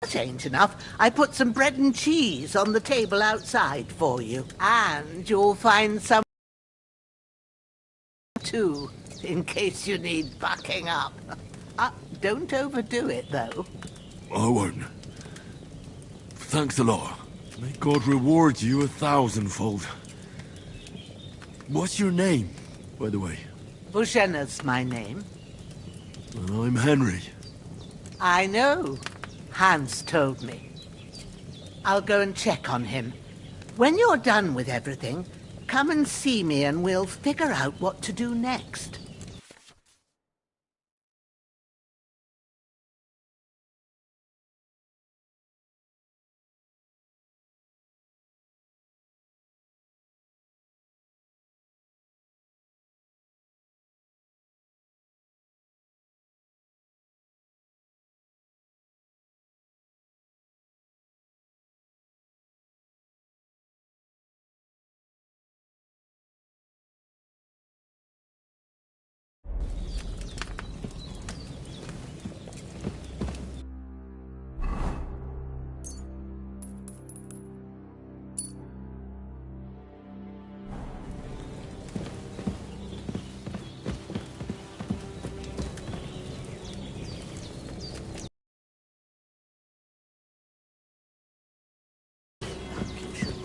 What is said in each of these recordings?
That ain't enough. I put some bread and cheese on the table outside for you. And you'll find some too, in case you need bucking up. Don't overdo it, though. I won't. Thanks a lot. May God reward you 1,000-fold. What's your name, by the way? Bushenna's my name. And I'm Henry. I know. Hans told me. I'll go and check on him. When you're done with everything, come and see me and we'll figure out what to do next.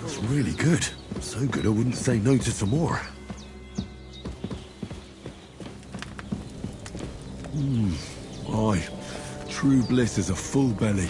It's really good. So good I wouldn't say no to some more. Aye. True bliss is a full belly.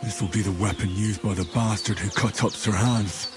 This will be the weapon used by the bastard who cut up Sir Hans.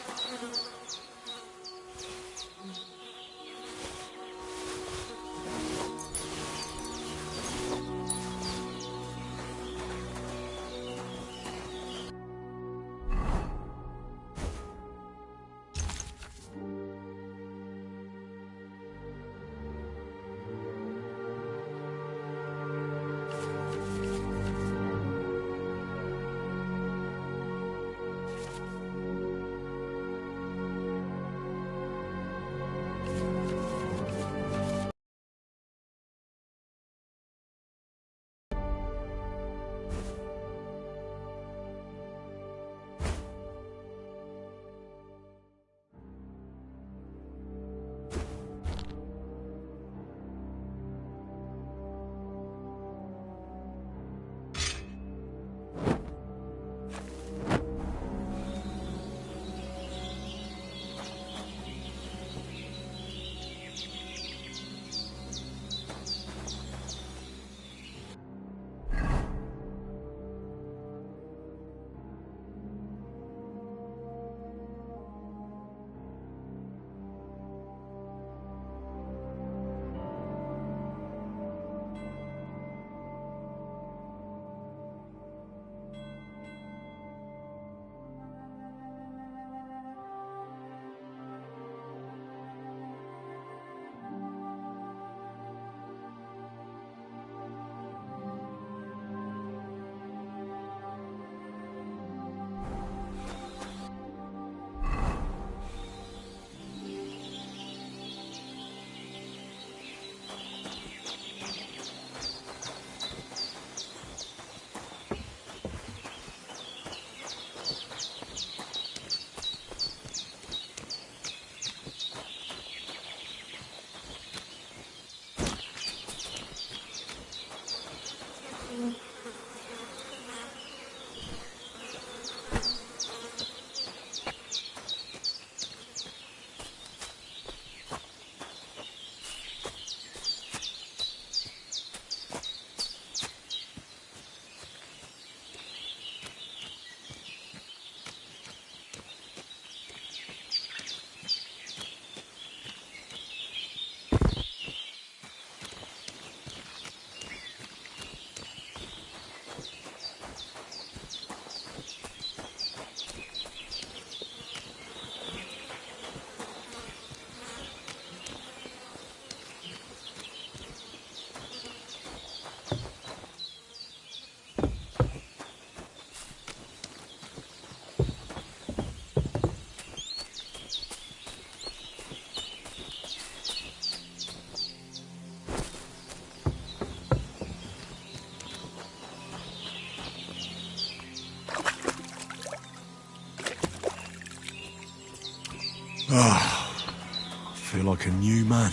I feel like a new man.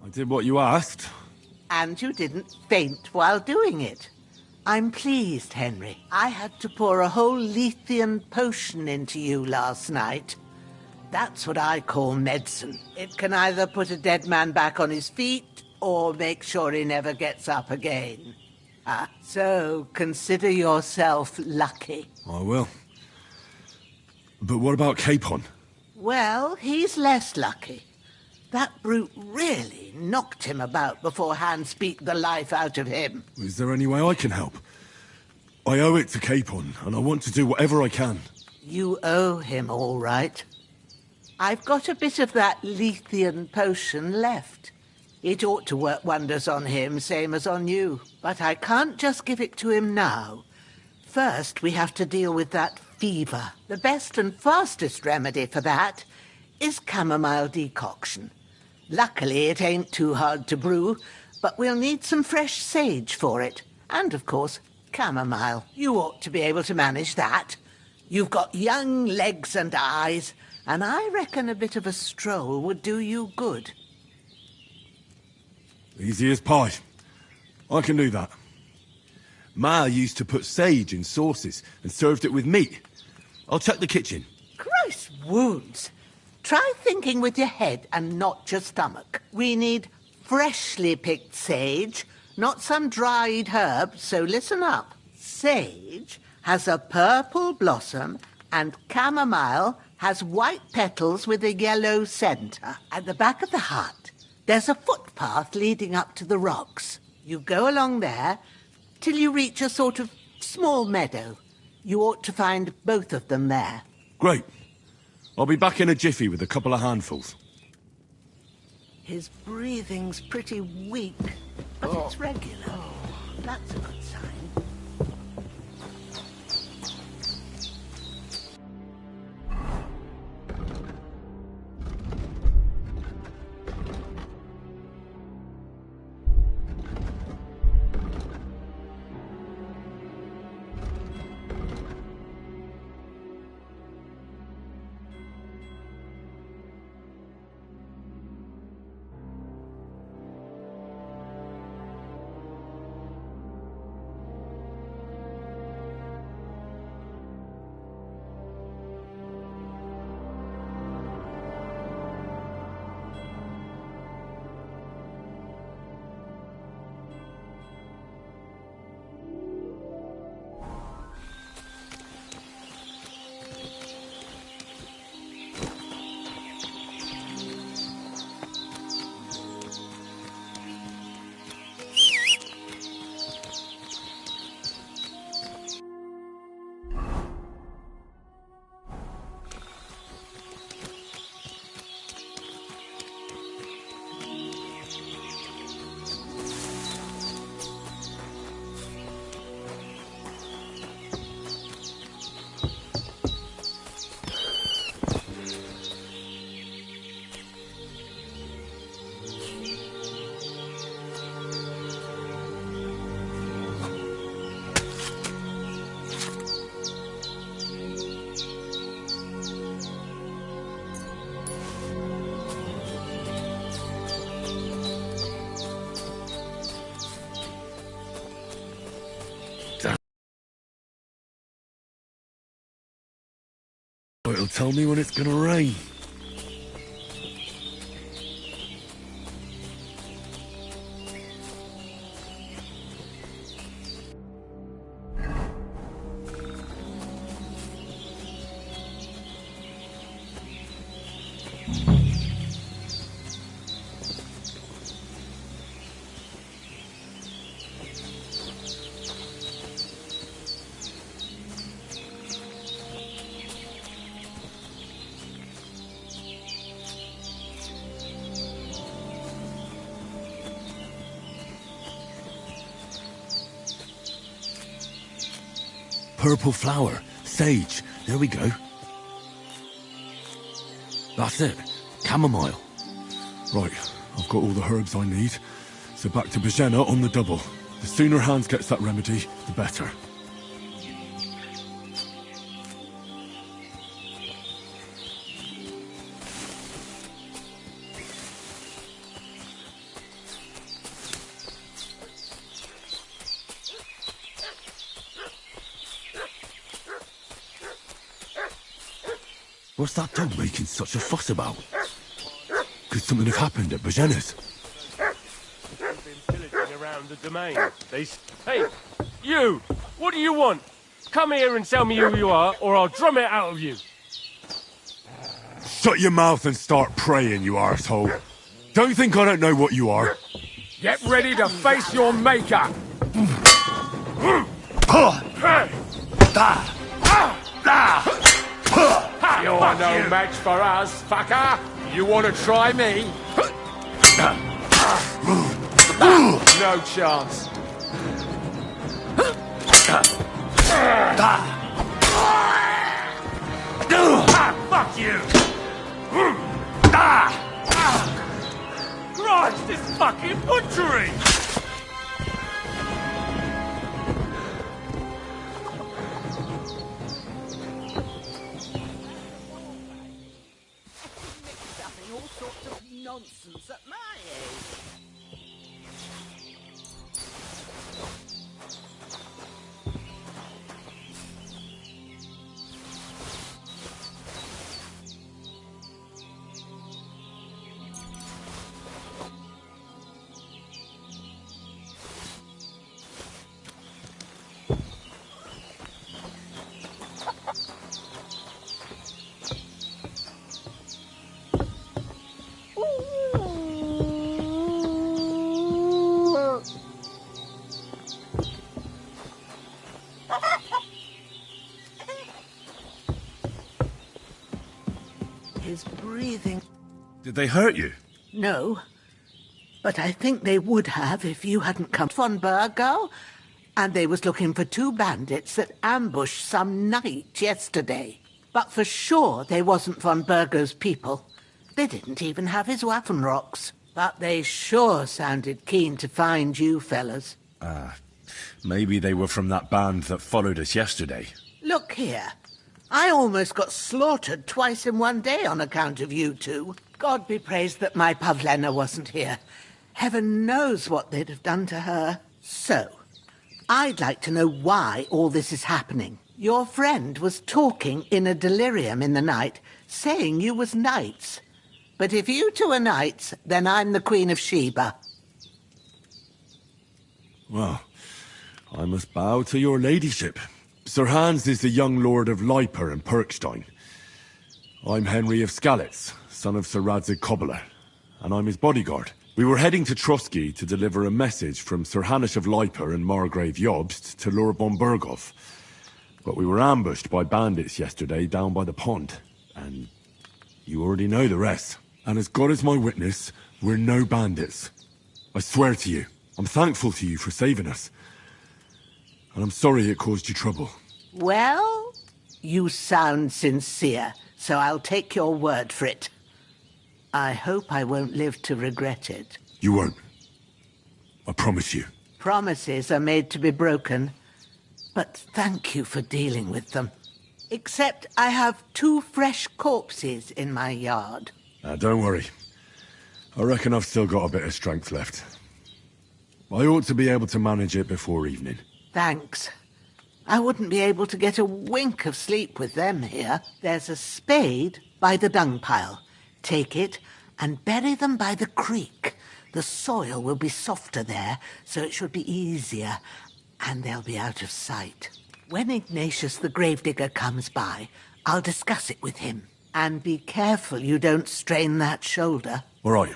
I did what you asked. And you didn't faint while doing it. I'm pleased, Henry. I had to pour a whole Lethean potion into you last night. That's what I call medicine. It can either put a dead man back on his feet, or make sure he never gets up again. So consider yourself lucky. I will. But what about Capon? Well, he's less lucky. That brute really knocked him about before Hans beat the life out of him. Is there any way I can help? I owe it to Capon, and I want to do whatever I can. You owe him, all right. I've got a bit of that Lethean potion left. It ought to work wonders on him, same as on you. But I can't just give it to him now. First, we have to deal with that fever. The best and fastest remedy for that is chamomile decoction. Luckily, it ain't too hard to brew, but we'll need some fresh sage for it. And, of course, chamomile. You ought to be able to manage that. You've got young legs and eyes, and I reckon a bit of a stroll would do you good. Easy as pie. I can do that. Ma used to put sage in sauces and served it with meat. I'll check the kitchen. Christ wounds! Try thinking with your head and not your stomach. We need freshly picked sage, not some dried herb, so listen up. Sage has a purple blossom and chamomile has white petals with a yellow centre. At the back of the hut, there's a footpath leading up to the rocks. You go along there till you reach a sort of small meadow. You ought to find both of them there. Great. I'll be back in a jiffy with a couple of handfuls. His breathing's pretty weak, but it's regular. That's a good sign. It'll tell me when it's gonna rain. Purple flower, sage, there we go. That's it, chamomile. Right, I've got all the herbs I need, so back to Bajena on the double. The sooner Hans gets that remedy, the better. What's that dog making such a fuss about? Could something have happened at Bajena's? They've been pillaging around the domain. Hey, you! What do you want? Come here and tell me who you are, or I'll drum it out of you. Shut your mouth and start praying, you arsehole. Don't think I don't know what you are. Get ready to face your maker! You're no match for us, fucker! You want to try me? No chance. Fuck you! Christ, this fucking butchery! Mixed up in all sorts of nonsense at my age. His breathing... Did they hurt you? No, but I think they would have if you hadn't come von Burgo. And they was looking for 2 bandits that ambushed some knight yesterday. But for sure they wasn't von Burgo's people. They didn't even have his Waffenrocks. But they sure sounded keen to find you fellas. Maybe they were from that band that followed us yesterday. Look here. I almost got slaughtered twice in one day on account of you two. God be praised that my Pavlena wasn't here. Heaven knows what they'd have done to her. So, I'd like to know why all this is happening. Your friend was talking in a delirium in the night, saying you was knights. But if you two are knights, then I'm the Queen of Sheba. Well, I must bow to your ladyship. Sir Hans is the young lord of Leiper and Perkstein. I'm Henry of Skalitz, son of Sir Radzig Cobbler, and I'm his bodyguard. We were heading to Trotsky to deliver a message from Sir Hanish of Leiper and Margrave Jobst to Lord von Burgov. But we were ambushed by bandits yesterday down by the pond, and you already know the rest. And as God is my witness, we're no bandits. I swear to you, I'm thankful to you for saving us. And I'm sorry it caused you trouble. Well, you sound sincere, so I'll take your word for it. I hope I won't live to regret it. You won't. I promise you. Promises are made to be broken. But thank you for dealing with them. Except I have 2 fresh corpses in my yard. Don't worry. I reckon I've still got a bit of strength left. I ought to be able to manage it before evening. Thanks. I wouldn't be able to get a wink of sleep with them here. There's a spade by the dung pile. Take it and bury them by the creek. The soil will be softer there, so it should be easier, and they'll be out of sight. When Ignatius the gravedigger comes by, I'll discuss it with him. And be careful you don't strain that shoulder. All right.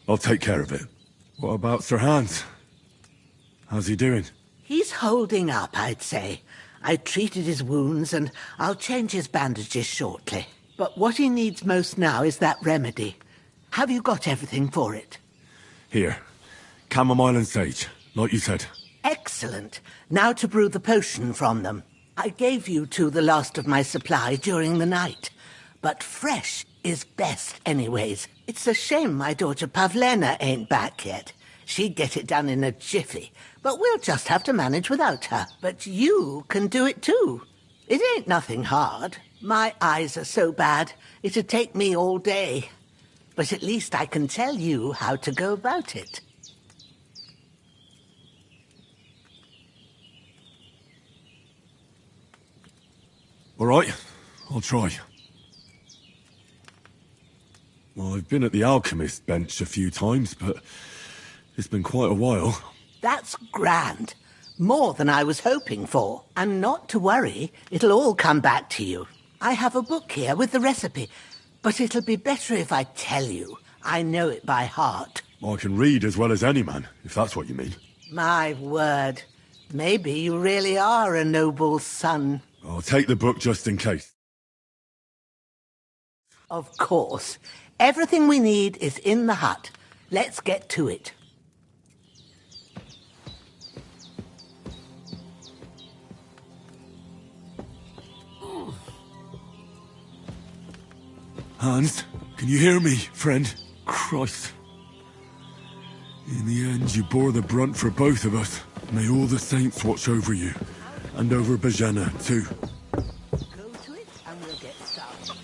I'll take care of it. What about Sir Hans? How's he doing? He's holding up, I'd say. I treated his wounds, and I'll change his bandages shortly. But what he needs most now is that remedy. Have you got everything for it? Here. Chamomile and sage, like you said. Excellent. Now to brew the potion from them. I gave you two the last of my supply during the night. But fresh is best anyways. It's a shame my daughter Pavlena ain't back yet. She'd get it done in a jiffy, but we'll just have to manage without her. But you can do it too. It ain't nothing hard. My eyes are so bad, it'd take me all day. But at least I can tell you how to go about it. All right, I'll try. Well, I've been at the alchemist bench a few times, but it's been quite a while. That's grand. More than I was hoping for. And not to worry, it'll all come back to you. I have a book here with the recipe, but it'll be better if I tell you. I know it by heart. I can read as well as any man, if that's what you mean. My word. Maybe you really are a noble's son. I'll take the book just in case. Of course. Everything we need is in the hut. Let's get to it. Hans, can you hear me, friend? Christ. In the end, you bore the brunt for both of us. May all the saints watch over you. And over Bajana, too. Go to it and we'll get started.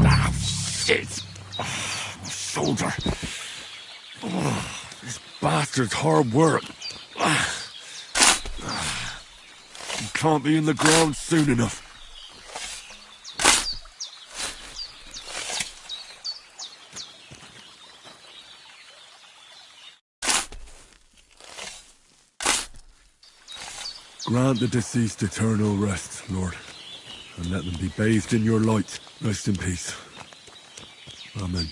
Ah, shit! Oh, my shoulder. Oh, this bastard's hard work. He can't be in the ground soon enough. Grant the deceased eternal rest, Lord, and let them be bathed in your light. Rest in peace. Amen.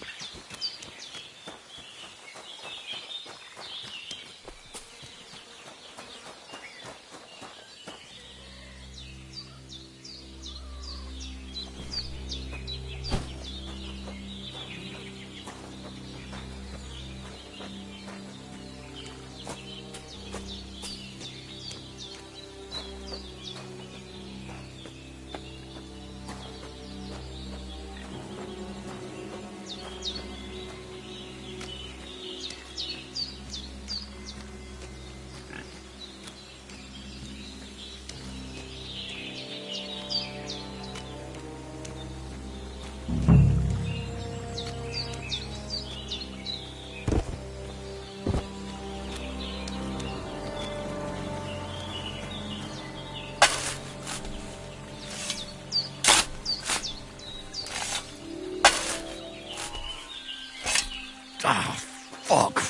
Ah, fuck.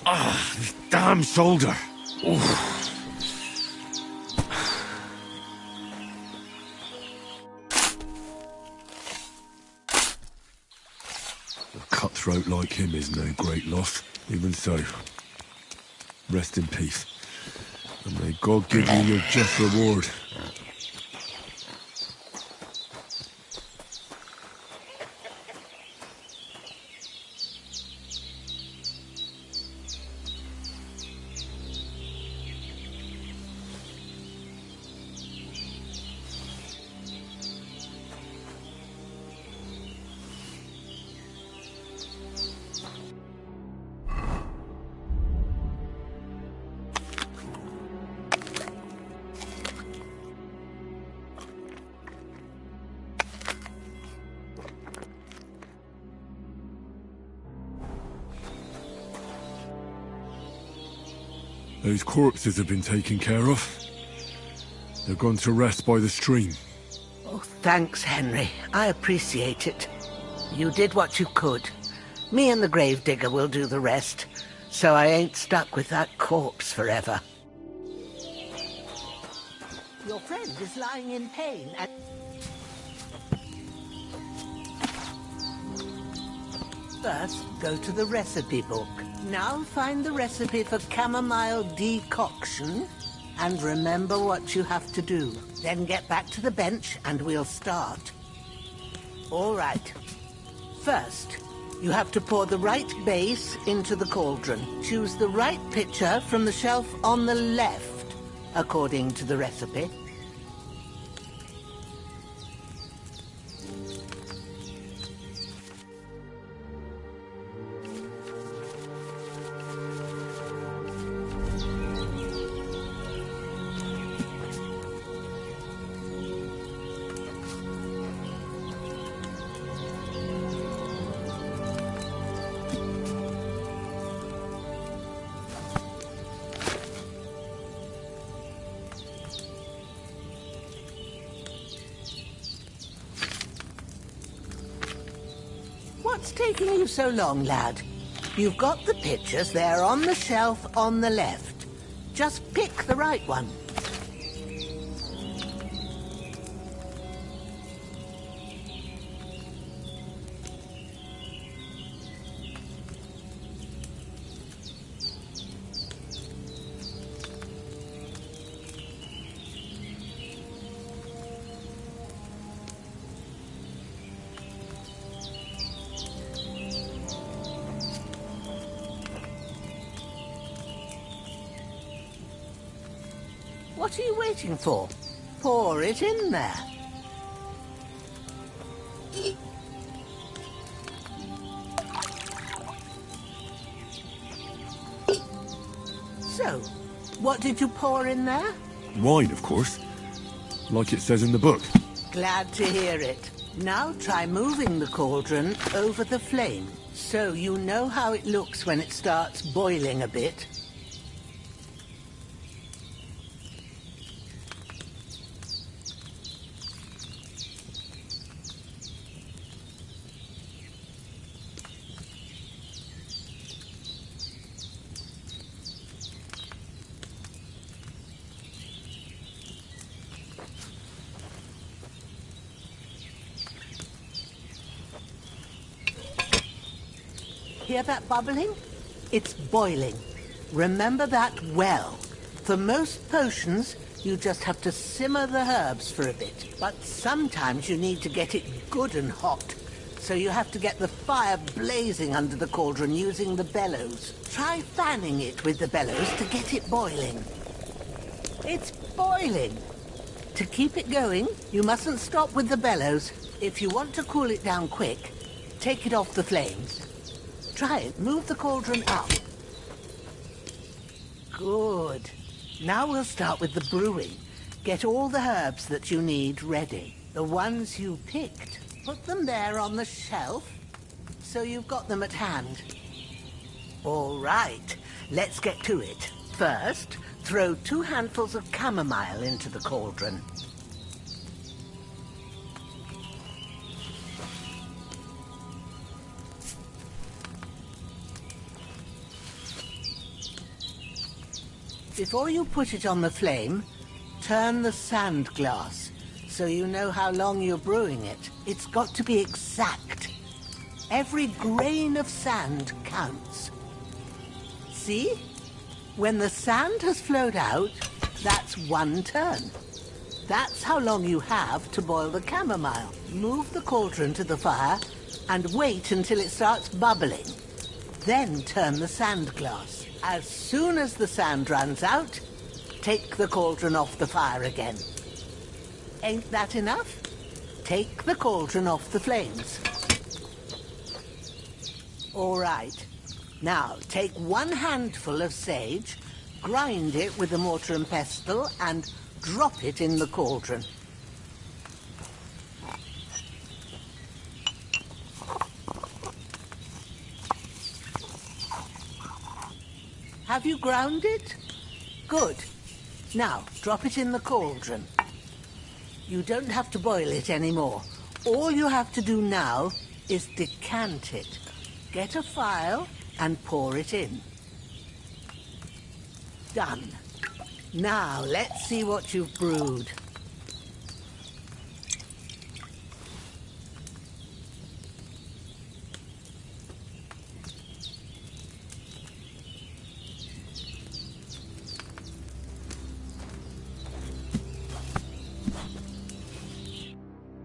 Ah, this damn shoulder. Oof. A cutthroat like him is no great loss. Even so, rest in peace. And may God give you your just reward. Those corpses have been taken care of. They're gone to rest by the stream. Oh, thanks, Henry. I appreciate it. You did what you could. Me and the gravedigger will do the rest, so I ain't stuck with that corpse forever. Your friend is lying in pain and... First, go to the recipe book. Now find the recipe for chamomile decoction and remember what you have to do. Then get back to the bench and we'll start. All right. First, you have to pour the right base into the cauldron. Choose the right pitcher from the shelf on the left, according to the recipe. What's taking you so long, lad? You've got the pitchers there on the shelf on the left. Just pick the right one. What are you waiting for? Pour it in there. So, what did you pour in there? Wine, of course. Like it says in the book. Glad to hear it. Now try moving the cauldron over the flame, so you know how it looks when it starts boiling a bit. Hear that bubbling? It's boiling. Remember that well. For most potions, you just have to simmer the herbs for a bit. But sometimes you need to get it good and hot. So you have to get the fire blazing under the cauldron using the bellows. Try fanning it with the bellows to get it boiling. It's boiling. To keep it going, you mustn't stop with the bellows. If you want to cool it down quick, take it off the flames. Try it. Move the cauldron up. Good. Now we'll start with the brewing. Get all the herbs that you need ready. The ones you picked. Put them there on the shelf, so you've got them at hand. All right. Let's get to it. First, throw 2 handfuls of chamomile into the cauldron. Before you put it on the flame, turn the sand glass so you know how long you're brewing it. It's got to be exact. Every grain of sand counts. See? When the sand has flowed out, that's 1 turn. That's how long you have to boil the chamomile. Move the cauldron to the fire and wait until it starts bubbling. Then turn the sand glass. As soon as the sand runs out, take the cauldron off the fire again. Ain't that enough? Take the cauldron off the flames. All right. Now, take 1 handful of sage, grind it with a mortar and pestle, and drop it in the cauldron. Have you ground it? Good. Now, drop it in the cauldron. You don't have to boil it anymore. All you have to do now is decant it. Get a phial and pour it in. Done. Now, let's see what you've brewed.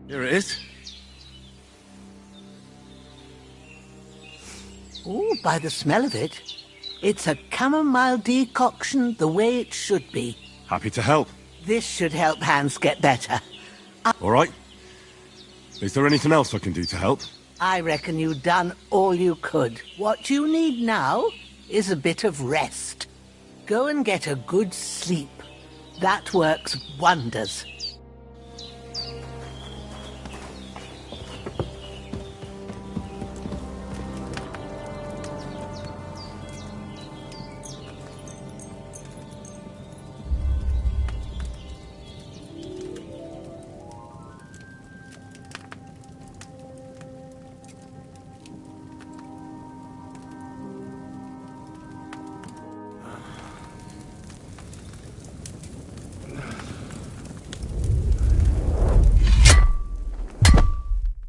Here it is. Oh, by the smell of it, it's a chamomile decoction the way it should be. Happy to help. This should help Hans get better. All right. Is there anything else I can do to help? I reckon you've done all you could. What you need now is a bit of rest. Go and get a good sleep. That works wonders.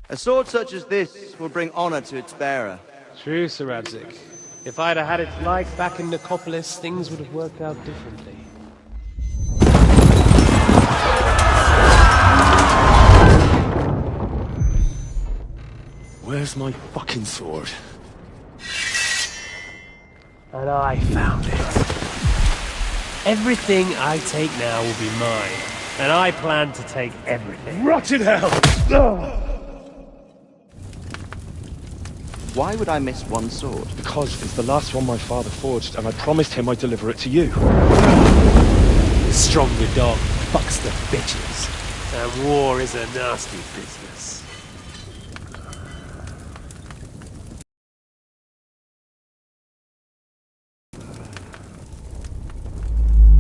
A sword such as this will bring honor to its bearer. True, Sir Radzik. If I'd have had its life back in Nicopolis, things would have worked out differently. Where's my fucking sword? And I found it. Everything I take now will be mine, and I plan to take everything. Rotted hell! Why would I miss one sword? Because it's the last one my father forged, and I promised him I'd deliver it to you. The stronger dog fucks the bitches, and war is a nasty business.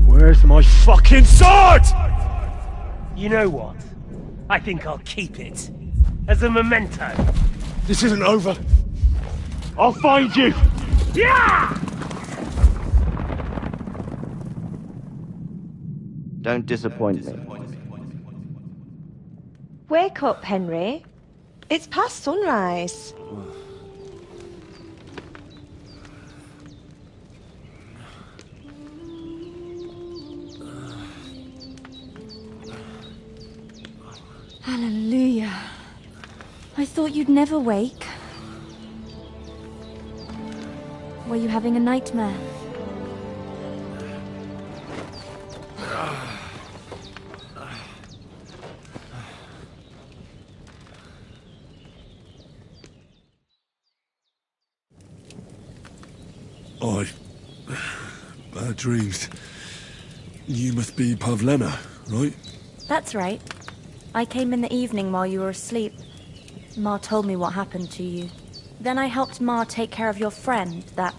Where's my fucking sword? You know what? I think I'll keep it. As a memento. This isn't over. I'll find you! Yeah! Don't disappoint me. Wake up, Henry. It's past sunrise. Hallelujah. I thought you'd never wake. Were you having a nightmare? Bad dreams. You must be Pavlena, right? That's right. I came in the evening while you were asleep. Ma told me what happened to you. Then I helped Ma take care of your friend that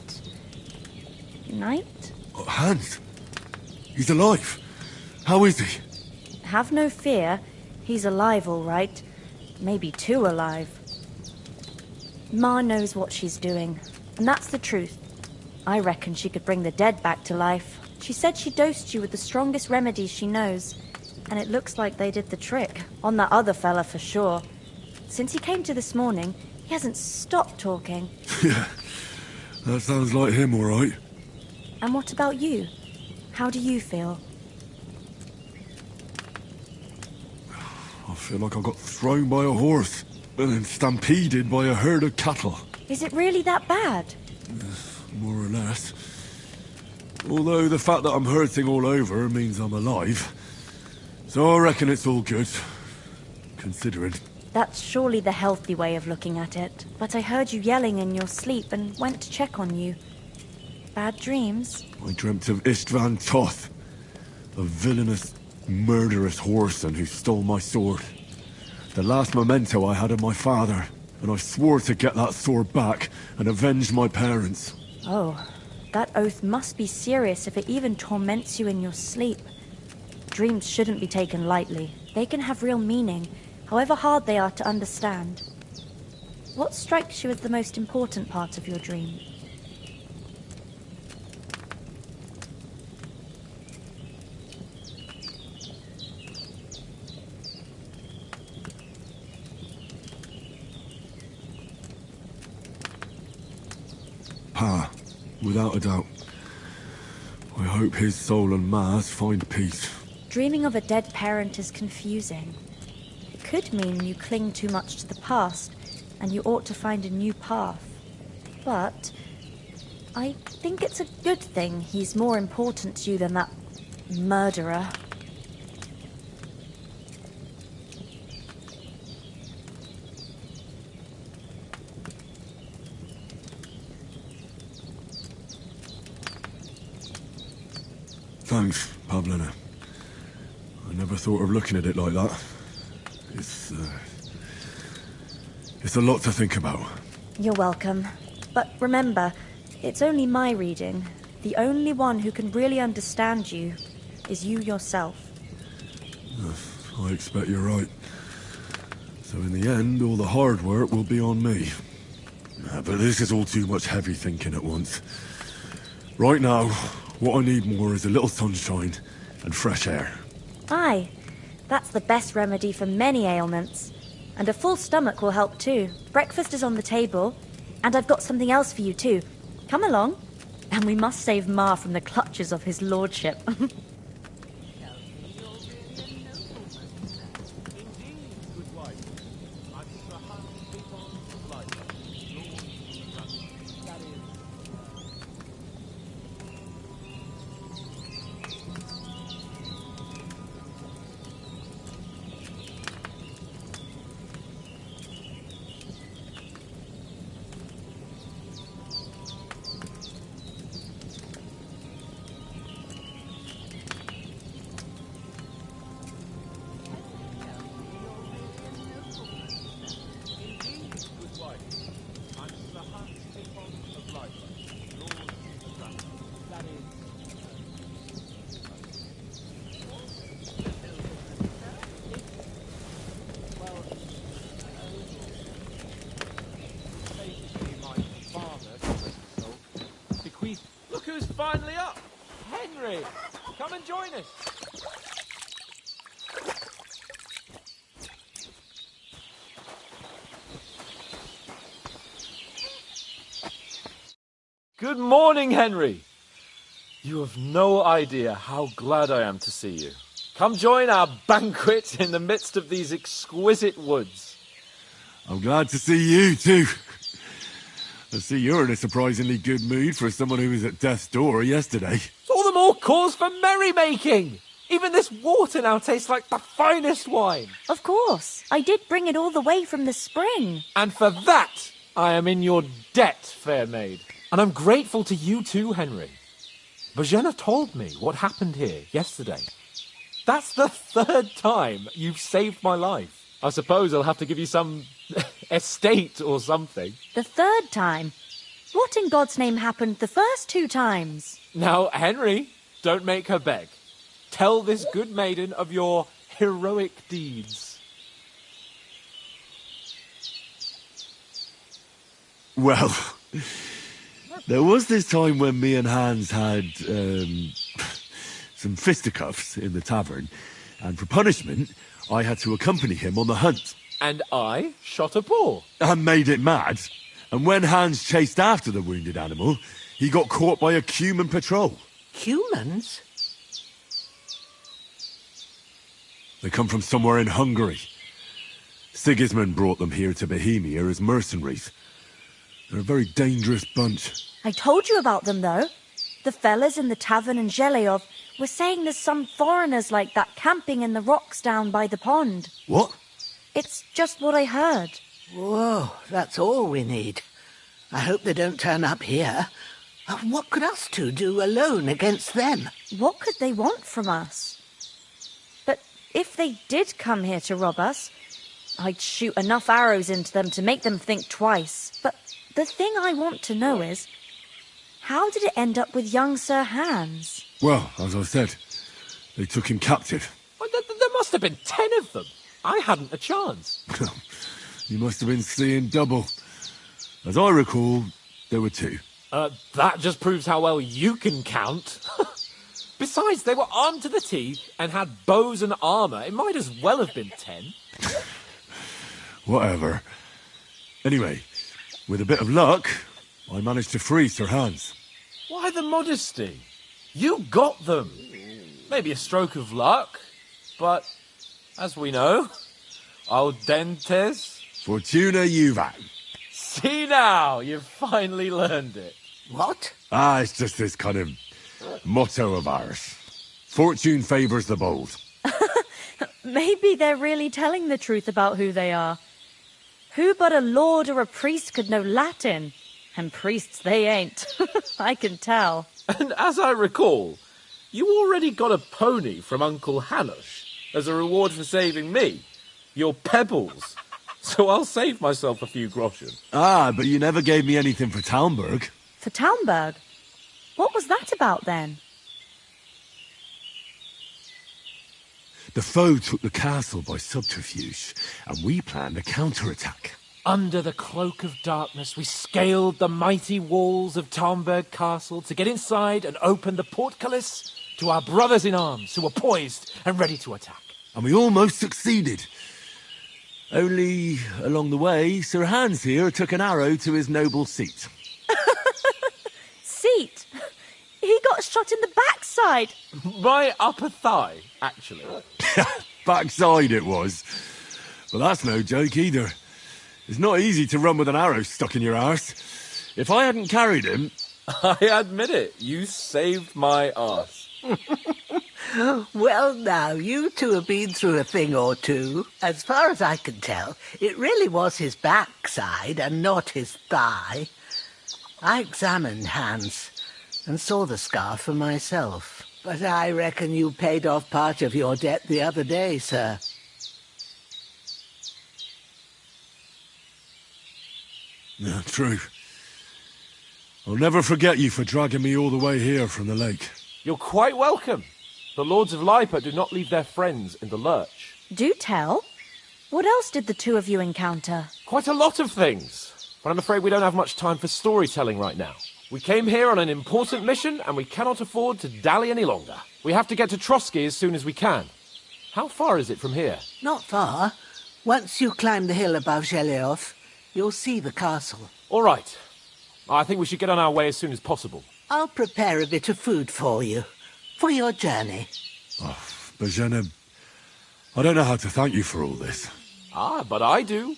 night? Oh, Hans! He's alive! How is he? Have no fear. He's alive, all right. Maybe too alive. Ma knows what she's doing, and that's the truth. I reckon she could bring the dead back to life. She said she dosed you with the strongest remedies she knows, and it looks like they did the trick. On that other fella for sure. Since he came to this morning, he hasn't stopped talking. Yeah, that sounds like him, all right. And what about you? How do you feel? I feel like I got thrown by a horse, and then stampeded by a herd of cattle. Is it really that bad? More or less. Although the fact that I'm hurting all over means I'm alive. So I reckon it's all good. Considering. That's surely the healthy way of looking at it. But I heard you yelling in your sleep and went to check on you. Bad dreams? I dreamt of Istvan Toth, a villainous, murderous whoreson who stole my sword. The last memento I had of my father, and I swore to get that sword back and avenge my parents. Oh, that oath must be serious if it even torments you in your sleep. Dreams shouldn't be taken lightly. They can have real meaning, however hard they are to understand. What strikes you as the most important part of your dream? Pa, without a doubt. I hope his soul and Ma's find peace. Dreaming of a dead parent is confusing. It could mean you cling too much to the past, and you ought to find a new path. But I think it's a good thing he's more important to you than that murderer. Thanks, Pavlina. I never thought of looking at it like that. It's a lot to think about. You're welcome. But remember, it's only my reading. The only one who can really understand you is you yourself. I expect you're right. So in the end, all the hard work will be on me. But this is all too much heavy thinking at once. Right now, what I need more is a little sunshine and fresh air. Aye, that's the best remedy for many ailments. And a full stomach will help too. Breakfast is on the table, and I've got something else for you too. Come along, and we must save Ma from the clutches of his lordship. Look who's finally up! Henry! Come and join us! Good morning, Henry! You have no idea how glad I am to see you. Come join our banquet in the midst of these exquisite woods. I'm glad to see you too. I see you're in a surprisingly good mood for someone who was at death's door yesterday. All the more cause for merrymaking! Even this water now tastes like the finest wine. Of course, I did bring it all the way from the spring. And for that, I am in your debt, fair maid. And I'm grateful to you too, Henry. Bojena told me what happened here yesterday. That's the third time you've saved my life. I suppose I'll have to give you some estate or something. The third time? What in God's name happened the first 2 times? Now, Henry, don't make her beg. Tell this good maiden of your heroic deeds. Well, there was this time when me and Hans had some fisticuffs in the tavern, and for punishment, I had to accompany him on the hunt. And I shot a boar. And made it mad. And when Hans chased after the wounded animal, he got caught by a Cuman patrol. Humans? They come from somewhere in Hungary. Sigismund brought them here to Bohemia as mercenaries. They're a very dangerous bunch. I told you about them, though. The fellas in the tavern in Zheleov were saying there's some foreigners like that camping in the rocks down by the pond. What? It's just what I heard. Whoa, that's all we need. I hope they don't turn up here. What could us two do alone against them? What could they want from us? But if they did come here to rob us, I'd shoot enough arrows into them to make them think twice. But the thing I want to know is, how did it end up with young Sir Hans? Well, as I said, they took him captive. Well, there must have been 10 of them. I hadn't a chance. You must have been seeing double. As I recall, there were 2. That just proves how well you can count. Besides, they were armed to the teeth and had bows and armour. It might as well have been 10. Whatever. Anyway, with a bit of luck, I managed to free Sir Hans. Why the modesty? You got them. Maybe a stroke of luck, but as we know, Audentes? Fortuna juvat. See now, you've finally learned it. What? Ah, it's just this kind of motto of ours. Fortune favours the bold. Maybe they're really telling the truth about who they are. Who but a lord or a priest could know Latin? And priests they ain't. I can tell. And as I recall, you already got a pony from Uncle Hanush as a reward for saving me. Your pebbles. So I'll save myself a few groschen. Ah, but you never gave me anything for Talmberg. For Talmberg? What was that about then? The foe took the castle by subterfuge, and we planned a counterattack. Under the cloak of darkness, we scaled the mighty walls of Talmberg Castle to get inside and open the portcullis to our brothers in arms who were poised and ready to attack. And we almost succeeded. Only, along the way, Sir Hans here took an arrow to his noble seat. Seat? He got shot in the backside. My upper thigh, actually. Backside it was. But that's no joke either. It's not easy to run with an arrow stuck in your arse. If I hadn't carried him... I admit it, you saved my arse. Well, now, you two have been through a thing or two. As far as I can tell, it really was his backside and not his thigh. I examined Hans and saw the scar for myself. But I reckon you paid off part of your debt the other day, sir. Yeah, true. I'll never forget you for dragging me all the way here from the lake. You're quite welcome. The Lords of Lipa do not leave their friends in the lurch. Do tell. What else did the two of you encounter? Quite a lot of things. But I'm afraid we don't have much time for storytelling right now. We came here on an important mission, and we cannot afford to dally any longer. We have to get to Trotsky as soon as we can. How far is it from here? Not far. Once you climb the hill above Zheleov, you'll see the castle. All right. I think we should get on our way as soon as possible. I'll prepare a bit of food for you, for your journey. Oh, Bozhena, I don't know how to thank you for all this. Ah, but I do.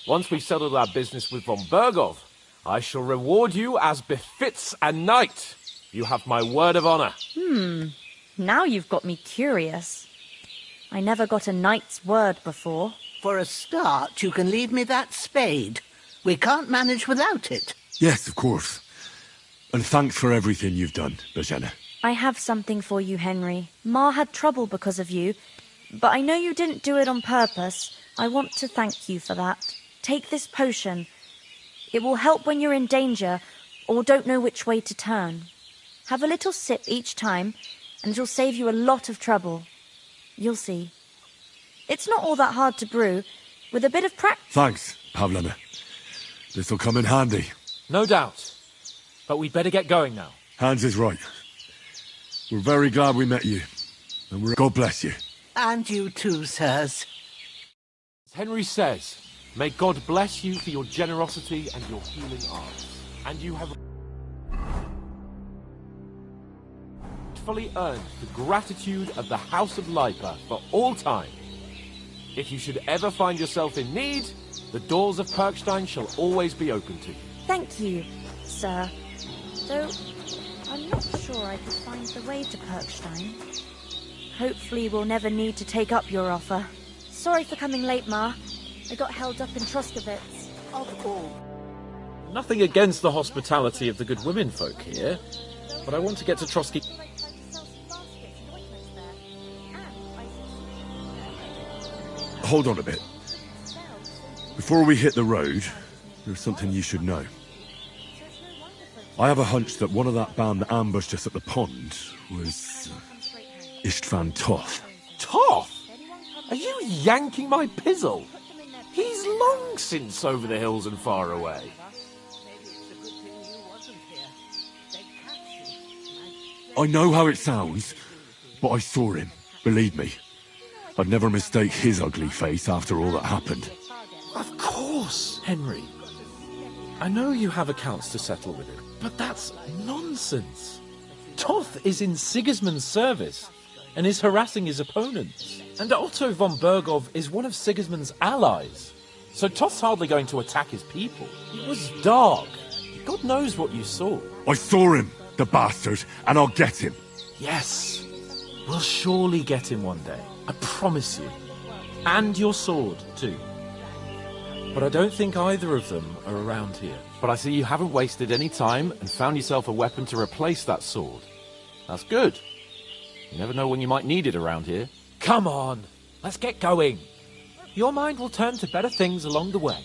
Once we've settled our business with von Bergov, I shall reward you as befits a knight. You have my word of honor. Now you've got me curious. I never got a knight's word before. For a start, you can leave me that spade. We can't manage without it. Yes, of course. And thanks for everything you've done, Bozhena. I have something for you, Henry. Ma had trouble because of you, but I know you didn't do it on purpose. I want to thank you for that. Take this potion. It will help when you're in danger or don't know which way to turn. Have a little sip each time, and it'll save you a lot of trouble. You'll see. It's not all that hard to brew. With a bit of practice... Thanks, Pavlena. This'll come in handy. No doubt. But we'd better get going now. Hans is right. We're very glad we met you. And God bless you. And you too, sirs. As Henry says, may God bless you for your generosity and your healing arts. And you have fully earned the gratitude of the House of Lipa for all time. If you should ever find yourself in need, the doors of Perkstein shall always be open to you. Thank you, sir. Though I'm not sure I could find the way to Perkstein. Hopefully we'll never need to take up your offer. Sorry for coming late, Ma. I got held up in Troskowitz. Of all. Nothing against the hospitality of the good women folk here, but I want to get to Trotsky. Hold on a bit. Before we hit the road, there's something you should know. I have a hunch that one of that band that ambushed us at the pond was Istvan Toth. Toth? Are you yanking my pizzle? He's long since over the hills and far away. I know how it sounds, but I saw him, believe me. I'd never mistake his ugly face after all that happened. Of course, Henry. I know you have accounts to settle with him, but that's nonsense. Toth is in Sigismund's service. and is harassing his opponents. And Otto von Bergov is one of Sigismund's allies. So Toth's hardly going to attack his people. It was dark. God knows what you saw. I saw him, the bastard, and I'll get him. Yes. We'll surely get him one day. I promise you. And your sword, too. But I don't think either of them are around here. But I see you haven't wasted any time and found yourself a weapon to replace that sword. That's good. You never know when you might need it around here. Come on, let's get going. Your mind will turn to better things along the way.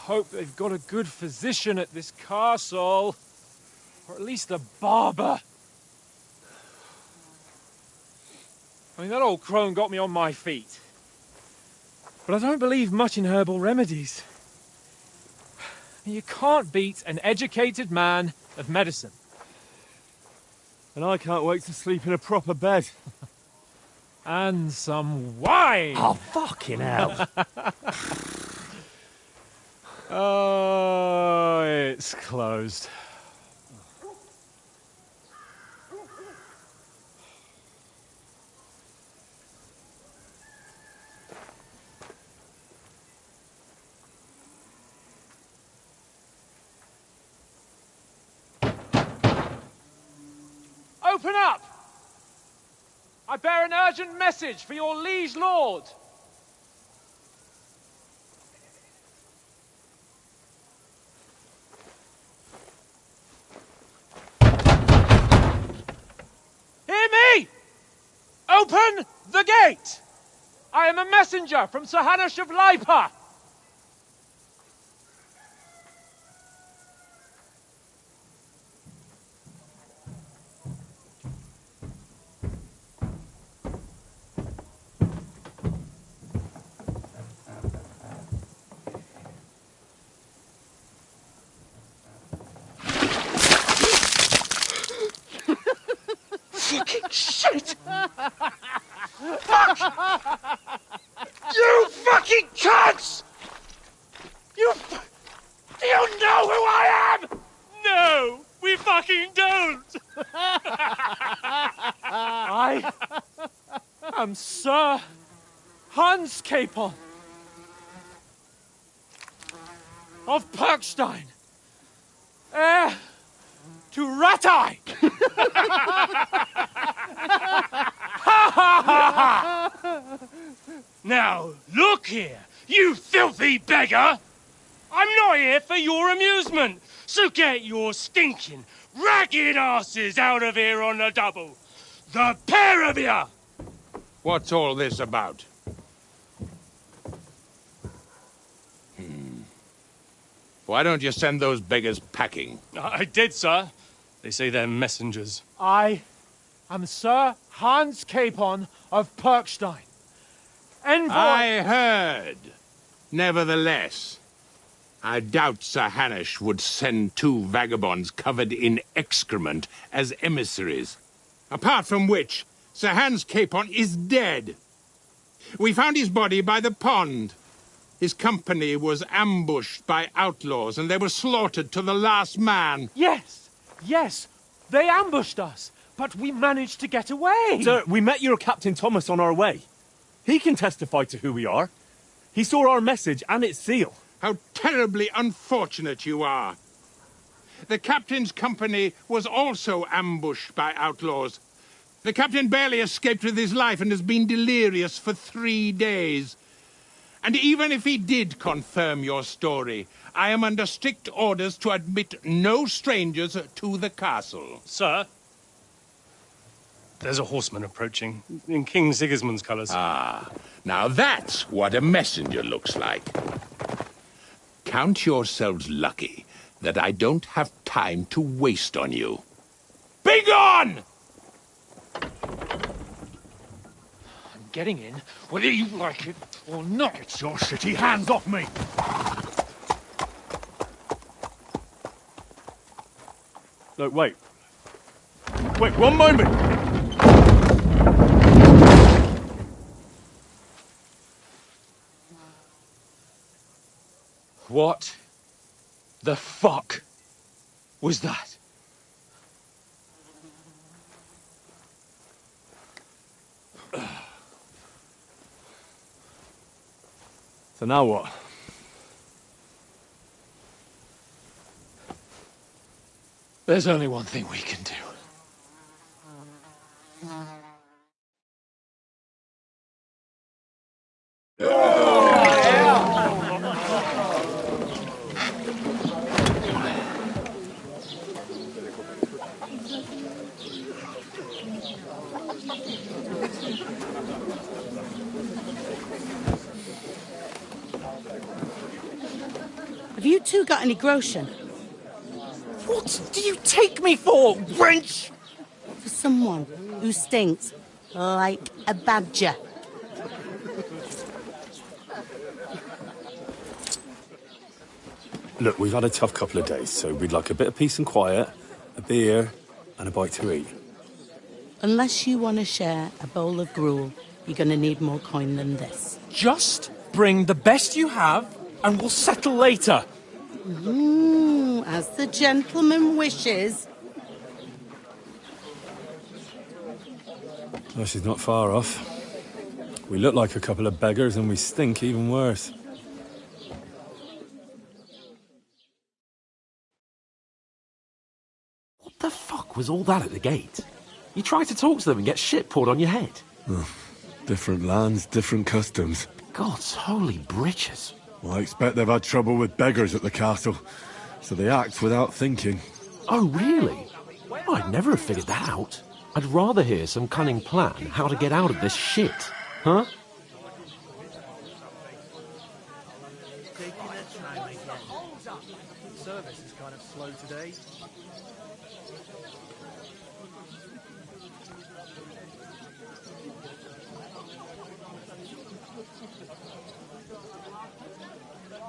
Hope they've got a good physician at this castle. Or at least a barber. I mean, that old crone got me on my feet. But I don't believe much in herbal remedies. You can't beat an educated man of medicine. And I can't wait to sleep in a proper bed. And some wine! Oh, fucking hell. Oh, it's closed. Open up! I bear an urgent message for your liege lord. Hear me! Open the gate! I am a messenger from Sir Hanush of Lipa. fucking shit! Fuck! You fucking cunts! Do you know who I am? No, we fucking don't! I am Sir Hans Capon of Perkstein, heir to Ratai! Now, look here, you filthy beggar! I'm not here for your amusement, so get your stinking, ragged asses out of here on the double. The pair of you! What's all this about? Why don't you send those beggars packing? I did, sir. They say they're messengers. I am Sir Hans Capon of Perkstein, envoy... I heard. Nevertheless, I doubt Sir Hanush would send two vagabonds covered in excrement as emissaries. Apart from which, Sir Hans Capon is dead. We found his body by the pond. His company was ambushed by outlaws, and they were slaughtered to the last man. Yes, yes, they ambushed us, but we managed to get away. Sir, we met your Captain Thomas on our way. He can testify to who we are. He saw our message and its seal. How terribly unfortunate you are. The captain's company was also ambushed by outlaws. The captain barely escaped with his life and has been delirious for 3 days. And even if he did confirm your story, I am under strict orders to admit no strangers to the castle. Sir, there's a horseman approaching, in King Sigismund's colours. Ah, now that's what a messenger looks like. Count yourselves lucky that I don't have time to waste on you. Be gone! I'm getting in, whether you like it or not. Get your shitty hands off me! No, wait. Wait, one moment! What the fuck was that? So now what? There's only one thing we can do. Have you two got any groschen? What do you take me for, wench? For someone who stinks like a badger. Look, we've had a tough couple of days, so we'd like a bit of peace and quiet, a beer, and a bite to eat. Unless you want to share a bowl of gruel, you're going to need more coin than this. Just bring the best you have, and we'll settle later. As the gentleman wishes. Well, she's not far off. We look like a couple of beggars, and we stink even worse. What the fuck was all that at the gate? You try to talk to them and get shit poured on your head. Oh, different lands, different customs. God's holy britches. Well, I expect they've had trouble with beggars at the castle, so they act without thinking. Oh, really? I'd never have figured that out. I'd rather hear some cunning plan how to get out of this shit. Huh? Service is kind of slow today.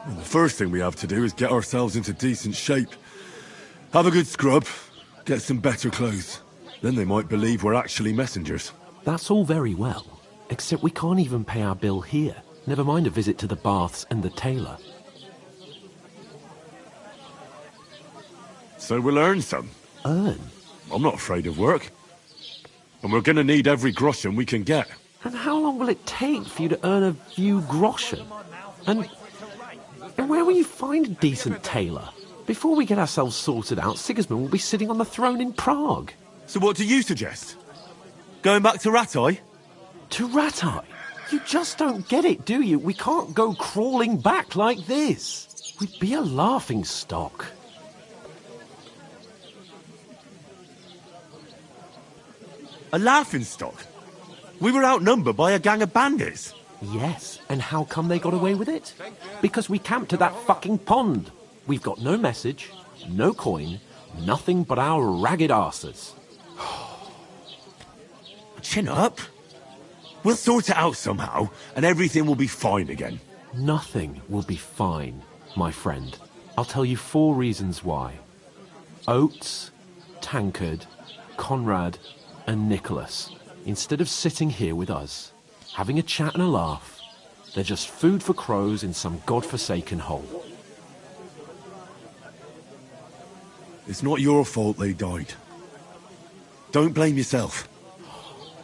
And the first thing we have to do is get ourselves into decent shape. Have a good scrub, get some better clothes. Then they might believe we're actually messengers. That's all very well, except we can't even pay our bill here. Never mind a visit to the baths and the tailor. So we'll earn some. Earn? I'm not afraid of work. And we're gonna need every groschen we can get. And how long will it take for you to earn a few groschen? And where will you find a decent tailor? Before we get ourselves sorted out, Sigismund will be sitting on the throne in Prague. So what do you suggest? Going back to Ratai? To Ratai? You just don't get it, do you? We can't go crawling back like this. We'd be a laughing stock. A laughing stock? We were outnumbered by a gang of bandits. Yes, and how come they got away with it? Because we camped at that fucking pond. We've got no message, no coin, nothing but our ragged arses. Chin up. We'll sort it out somehow, and everything will be fine again. Nothing will be fine, my friend. I'll tell you 4 reasons why. Oates, Tankard, Conrad, and Nicholas, instead of sitting here with us, having a chat and a laugh, they're just food for crows in some godforsaken hole. It's not your fault they died. Don't blame yourself.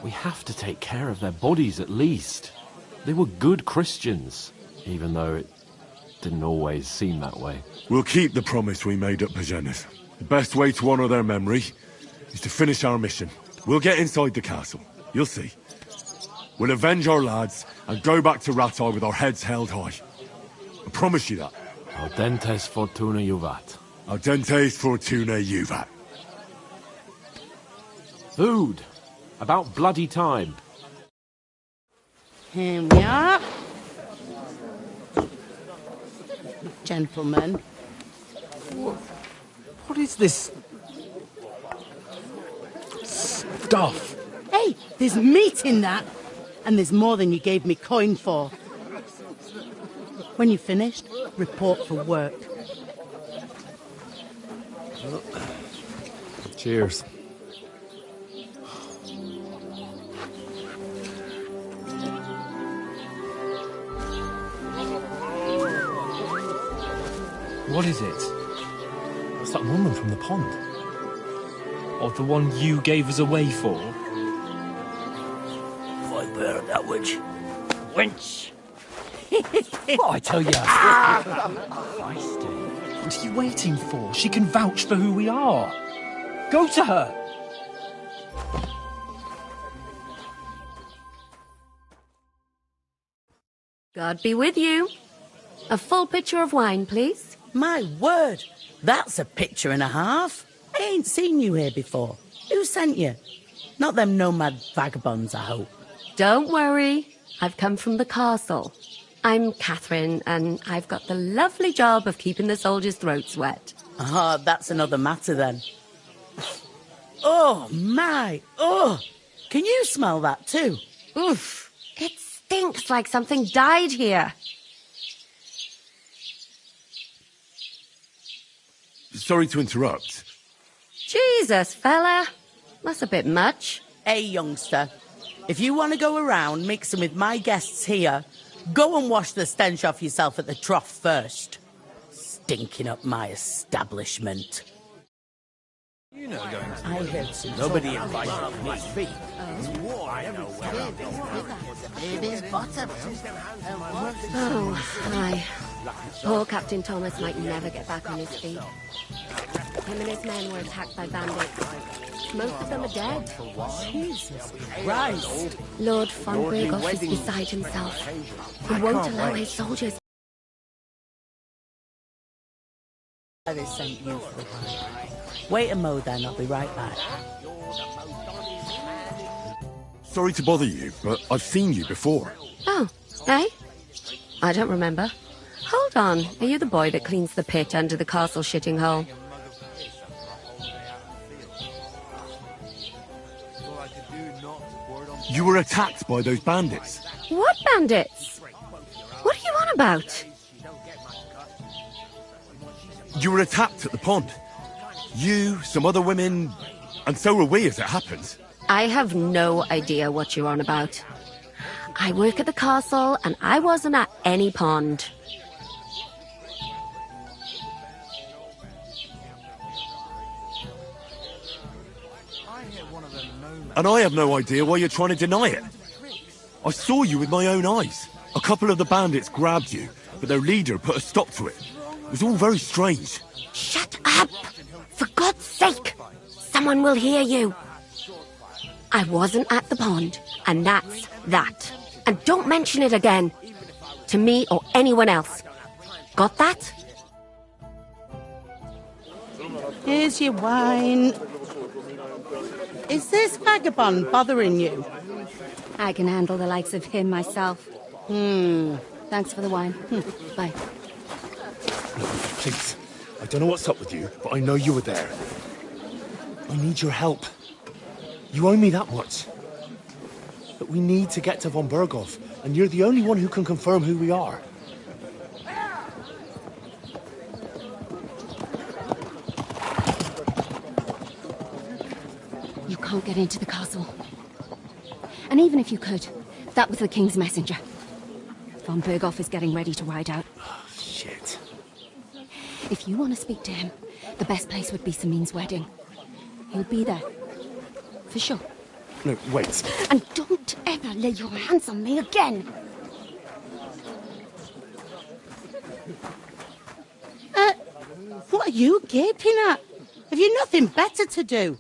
We have to take care of their bodies at least. They were good Christians, even though it didn't always seem that way. We'll keep the promise we made at Bajenas. The best way to honour their memory is to finish our mission. We'll get inside the castle. You'll see. We'll avenge our lads and go back to Ratai with our heads held high. I promise you that. Audentes fortuna juvat. Audentes fortuna juvat. Food. About bloody time. Here we are. Gentlemen. What is this stuff? Hey, there's meat in that. And there's more than you gave me coin for. When you're finished, report for work. Cheers. What is it? It's that woman from the pond. Or the one you gave us away for? I bear that witch. Wench! What I tell you? What are you waiting for? She can vouch for who we are. Go to her. God be with you. A full pitcher of wine, please. My word, that's a picture and a half. I ain't seen you here before. Who sent you? Not them nomad vagabonds, I hope. Don't worry. I've come from the castle. I'm Catherine, and I've got the lovely job of keeping the soldiers' throats wet. Ah, that's another matter then. Oh, my. Oh, can you smell that too? Oof. It stinks like something died here. Sorry to interrupt. Jesus, fella. That's a bit much. Hey, youngster. If you want to go around mixing with my guests here, go and wash the stench off yourself at the trough first. Stinking up my establishment. You know, going to I heard some nobody talk invited about me. my feet. Oh, hi. Poor Captain Thomas might never get back on his feet. Him and his men were attacked by bandits. Most of them are dead. Jesus Christ. Lord von Bregoff is beside himself. He won't allow his soldiers. They sent you for the wine. Wait a mo then, I'll be right back. Sorry to bother you, but I've seen you before. Oh, eh? I don't remember. Hold on, are you the boy that cleans the pit under the castle shitting hole? You were attacked by those bandits. What bandits? What are you on about? You were attacked at the pond. You, some other women, And so were we, as it happens. I have no idea what you're on about. I work at the castle, and I wasn't at any pond. And I have no idea why you're trying to deny it. I saw you with my own eyes. A couple of the bandits grabbed you, but their leader put a stop to it. It was all very strange. Shut up! For God's sake! Someone will hear you. I wasn't at the pond, and that's that. And don't mention it again. To me or anyone else. Got that? Here's your wine. Is this vagabond bothering you? I can handle the likes of him myself. Thanks for the wine. Bye. Please, I don't know what's up with you, but I know you were there. I need your help. You owe me that much. But we need to get to von Berghoff, and you're the only one who can confirm who we are. You can't get into the castle. And even if you could, that was the King's messenger. Von Berghoff is getting ready to ride out. Oh, shit. If you want to speak to him, the best place would be Samin's wedding. He'll be there. For sure. No, wait. And don't ever lay your hands on me again! What are you gaping at? Have you nothing better to do?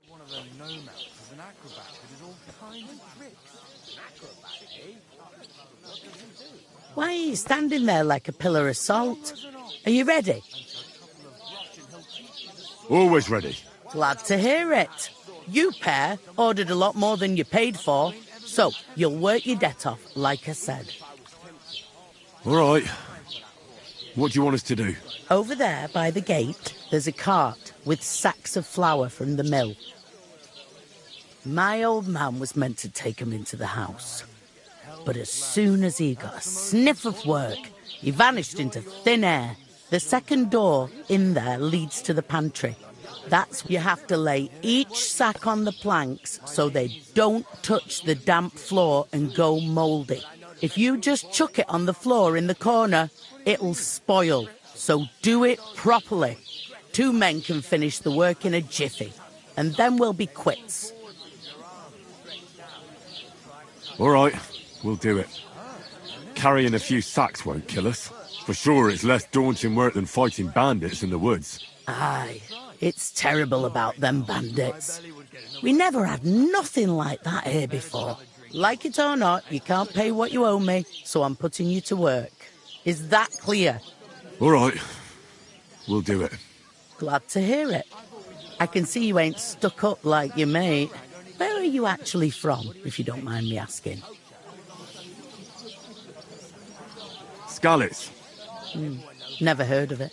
One of them nomads is an acrobat who did all kinds of tricks. An acrobat, eh? What does he do? Why are you standing there like a pillar of salt? Are you ready? Always ready. Glad to hear it. You pair ordered a lot more than you paid for, so you'll work your debt off, like I said. All right. What do you want us to do? Over there by the gate, there's a cart with sacks of flour from the mill. My old man was meant to take 'em into the house. But as soon as he got a sniff of work, he vanished into thin air. The second door in there leads to the pantry. That's you have to lay each sack on the planks so they don't touch the damp floor and go mouldy. If you just chuck it on the floor in the corner, it'll spoil. So do it properly. 2 men can finish the work in a jiffy, and then we'll be quits. All right, we'll do it. Carrying a few sacks won't kill us. For sure, it's less daunting work than fighting bandits in the woods. Aye, it's terrible about them bandits. We never had nothing like that here before. Like it or not, you can't pay what you owe me, so I'm putting you to work. Is that clear? All right, we'll do it. Glad to hear it. I can see you ain't stuck up like your mate. Where are you actually from, if you don't mind me asking? Skalitz. Never heard of it.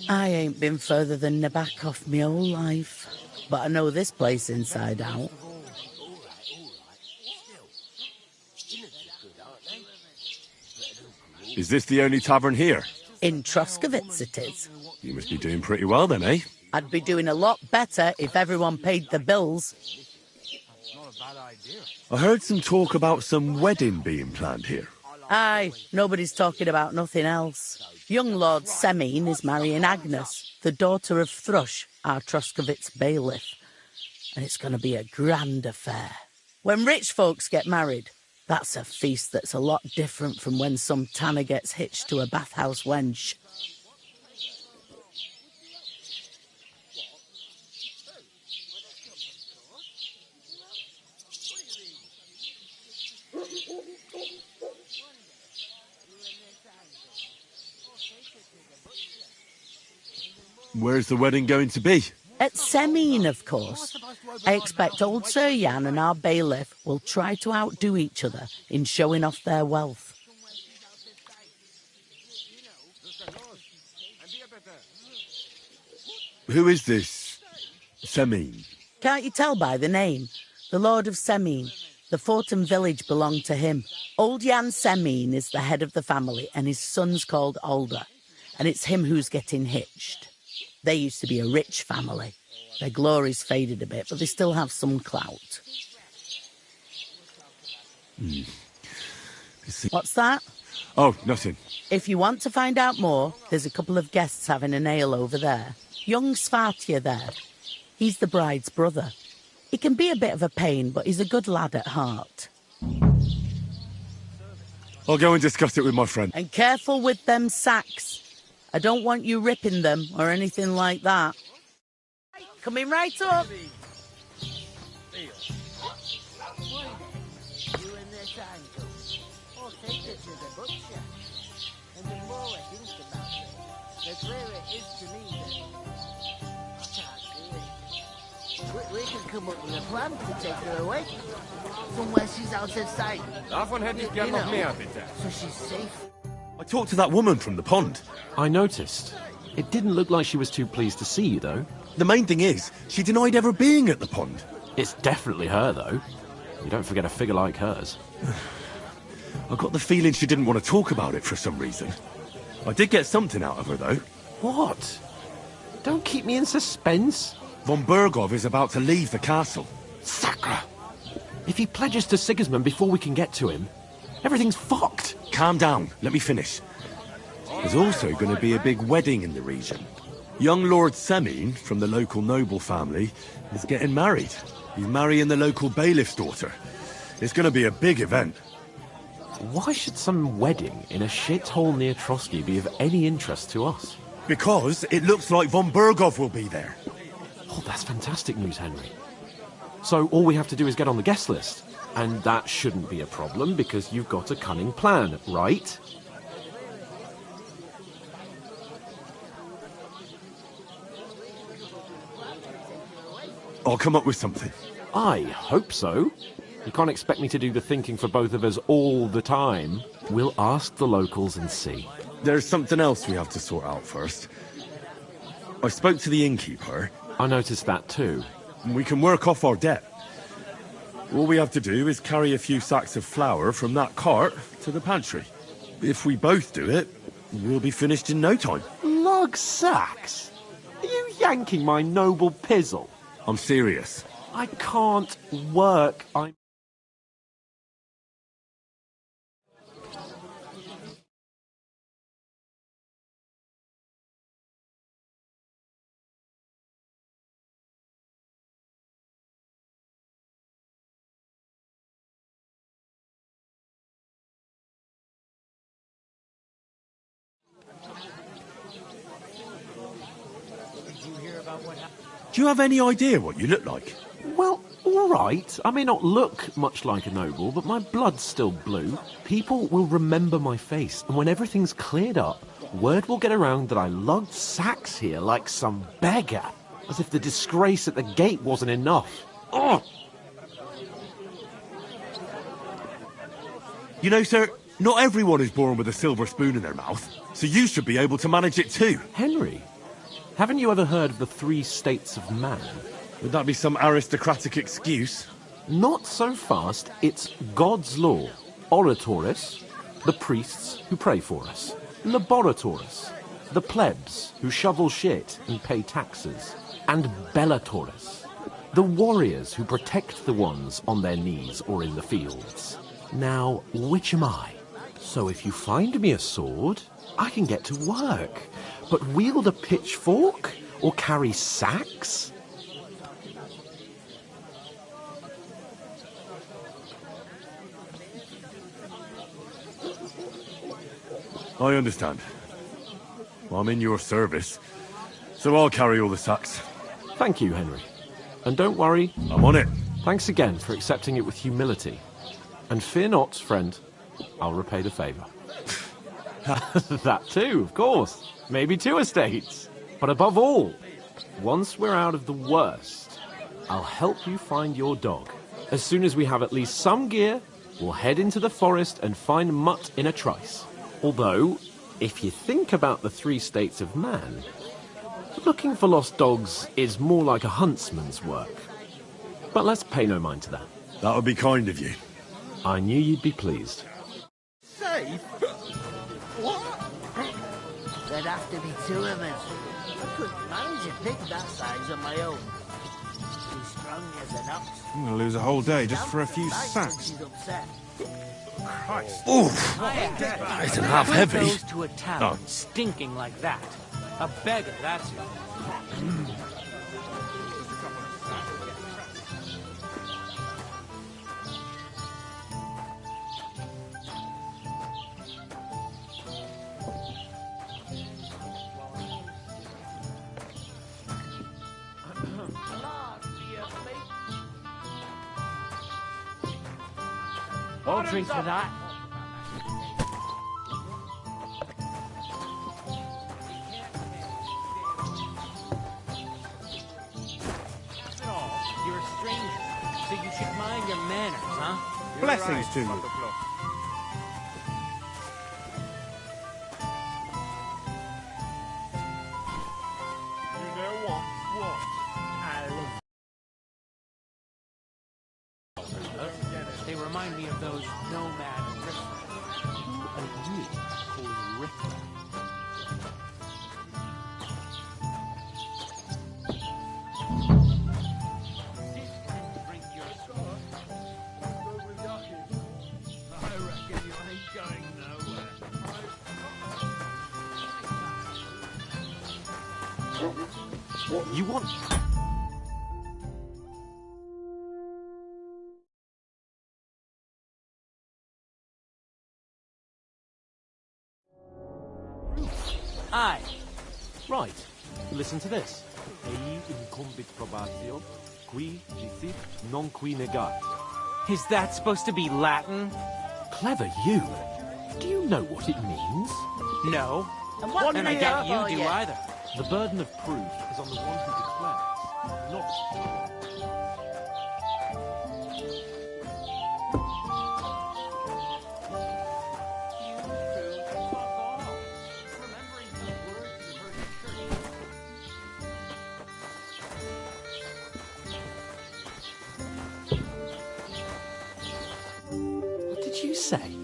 I ain't been further than Nabakov my whole life, but I know this place inside out. Is this the only tavern here? In Troskovitz it is. You must be doing pretty well then, eh? I'd be doing a lot better if everyone paid the bills. I heard some talk about some wedding being planned here. Aye, nobody's talking about nothing else. Young Lord Semin is marrying Agnes, the daughter of Thrush, our Troskovitz bailiff. And it's going to be a grand affair. When rich folks get married, that's a feast that's a lot different from when some tanner gets hitched to a bathhouse wench. Where's the wedding going to be? At Semin, of course. I expect old Sir Jan and our bailiff will try to outdo each other in showing off their wealth. Who is this Semin? Can't you tell by the name? The Lord of Semin. The fort and village belong to him. Old Jan Semin is the head of the family, and his son's called Alder. And it's him who's getting hitched. They used to be a rich family. Their glory's faded a bit, but they still have some clout. What's that? Oh, nothing. If you want to find out more, there's a couple of guests having a ale over there. Young Svartje there. He's the bride's brother. He can be a bit of a pain, but he's a good lad at heart. I'll go and discuss it with my friend. And careful with them sacks. I don't want you ripping them or anything like that. Coming right up. We can come up with a plan to take her away. Somewhere she's out of sight. Davon hätte ich gern noch mehr, bitte. So she's safe. I talked to that woman from the pond. I noticed. It didn't look like she was too pleased to see you, though. The main thing is, she denied ever being at the pond. It's definitely her, though. You don't forget a figure like hers. I got the feeling she didn't want to talk about it for some reason. I did get something out of her, though. What? Don't keep me in suspense. Von Bergov is about to leave the castle. Sacre! If he pledges to Sigismund before we can get to him, everything's fucked. Calm down. Let me finish. There's also going to be a big wedding in the region. Young Lord Semin, from the local noble family, is getting married. He's marrying the local bailiff's daughter. It's going to be a big event. Why should some wedding in a shithole near Trotsky be of any interest to us? Because it looks like von Bergov will be there. Oh, that's fantastic news, Henry. So all we have to do is get on the guest list. And that shouldn't be a problem because you've got a cunning plan, right? I'll come up with something. I hope so. You can't expect me to do the thinking for both of us all the time. We'll ask the locals and see. There's something else we have to sort out first. I spoke to the innkeeper. I noticed that too. We can work off our debt. All we have to do is carry a few sacks of flour from that cart to the pantry. If we both do it, we'll be finished in no time. Lug sacks? Are you yanking my noble pizzle? I'm serious. I can't work. Do you have any idea what you look like? Well, all right. I may not look much like a noble, but my blood's still blue. People will remember my face, and when everything's cleared up, word will get around that I lugged sacks here like some beggar, as if the disgrace at the gate wasn't enough. Ugh! You know, sir, not everyone is born with a silver spoon in their mouth, so you should be able to manage it too. Henry, haven't you ever heard of the 3 states of man? Would that be some aristocratic excuse? Not so fast. It's God's law. Oratoris, the priests who pray for us. Laboratoris, the plebs who shovel shit and pay taxes. And Bellatoris, the warriors who protect the ones on their knees or in the fields. Now, which am I? So if you find me a sword, I can get to work. But wield a pitchfork or carry sacks? I understand. I'm in your service, so I'll carry all the sacks. Thank you, Henry. And don't worry. I'm on it. Thanks again for accepting it with humility. And fear not, friend. I'll repay the favour. That too, of course. Maybe 2 estates. But above all, once we're out of the worst, I'll help you find your dog. As soon as we have at least some gear, we'll head into the forest and find Mutt in a trice. Although, if you think about the 3 states of man, looking for lost dogs is more like a huntsman's work. But let's pay no mind to that. That would be kind of you. I knew you'd be pleased. Safe? What? There'd have to be 2 of us. I couldn't manage a pig that size on my own. She's strong as an ox. I'm gonna lose a whole day just for a few sacks. She's upset. Christ. Oof! It's an half heavy. Goes to a town stinking like that. A beggar, that's it. I'll drink to that. You're a stranger, so you should mind your manners, huh? Blessings to you. You know what? They remind me of those nomad riffraff. Who are you calling riffraff? I reckon you ain't going nowhere. You want... Aye. Right. Listen to this. Ei incumbit probatio, qui dicit non qui negat. Is that supposed to be Latin? Clever you. Do you know what it means? No. And what And I doubt are you do you? either. The burden of proof is on the one who declares, not... What did you say?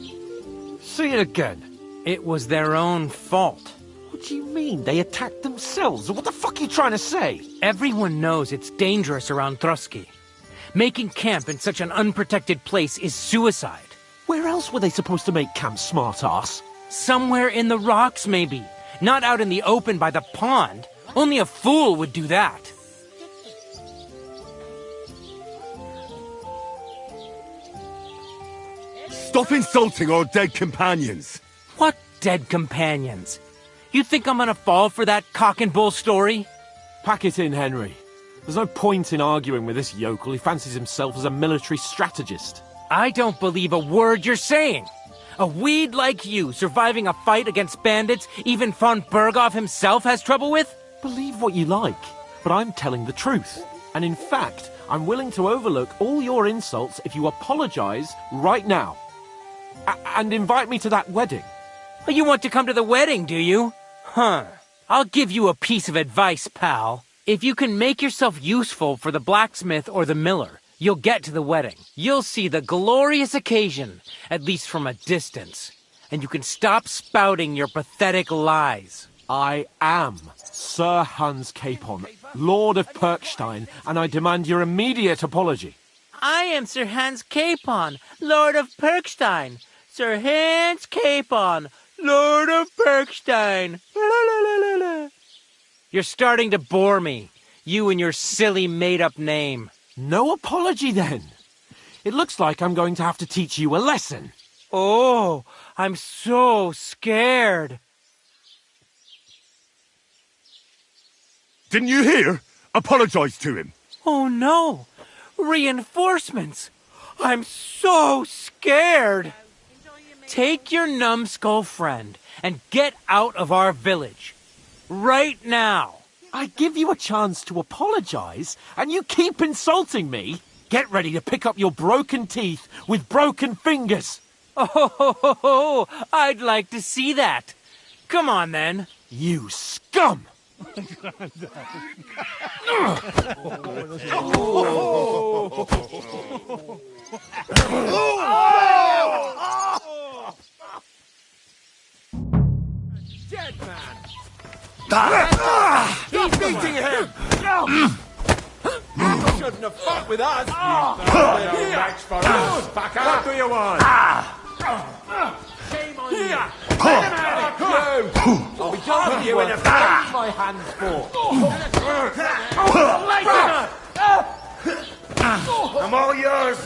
Say it again. It was their own fault. What do you mean? They attacked themselves? What the fuck are you trying to say? Everyone knows it's dangerous around Trusky. Making camp in such an unprotected place is suicide. Where else were they supposed to make camp, smart-ass? Somewhere in the rocks, maybe. Not out in the open by the pond. Only a fool would do that. Stop insulting our dead companions! What dead companions? You think I'm gonna fall for that cock and bull story? Pack it in, Henry. There's no point in arguing with this yokel. He fancies himself as a military strategist. I don't believe a word you're saying. A weed like you surviving a fight against bandits even von Berghoff himself has trouble with? Believe what you like, but I'm telling the truth. And in fact, I'm willing to overlook all your insults if you apologize right now. And invite me to that wedding. You want to come to the wedding, do you? Huh. I'll give you a piece of advice, pal. If you can make yourself useful for the blacksmith or the miller, you'll get to the wedding. You'll see the glorious occasion, at least from a distance. And you can stop spouting your pathetic lies. I am Sir Hans Capon, Lord of Perkstein, and I demand your immediate apology. I am Sir Hans Capon, Lord of Perkstein. Sir Hans Capon, Lord of Perkstein. You're starting to bore me. You and your silly made-up name. No apology, then. It looks like I'm going to have to teach you a lesson. Oh, I'm so scared. Didn't you hear? Apologize to him. Oh, no. Reinforcements. I'm so scared. Take your numbskull friend and get out of our village. Right now. I give you a chance to apologize, and you keep insulting me. Get ready to pick up your broken teeth with broken fingers. Oh, I'd like to see that. Come on, then. You scum! Dead man. Shouldn't have fought with us. Match for us, fucker. What do you want? Shame on you. I'll be done with you in a my hands for. I'm all yours.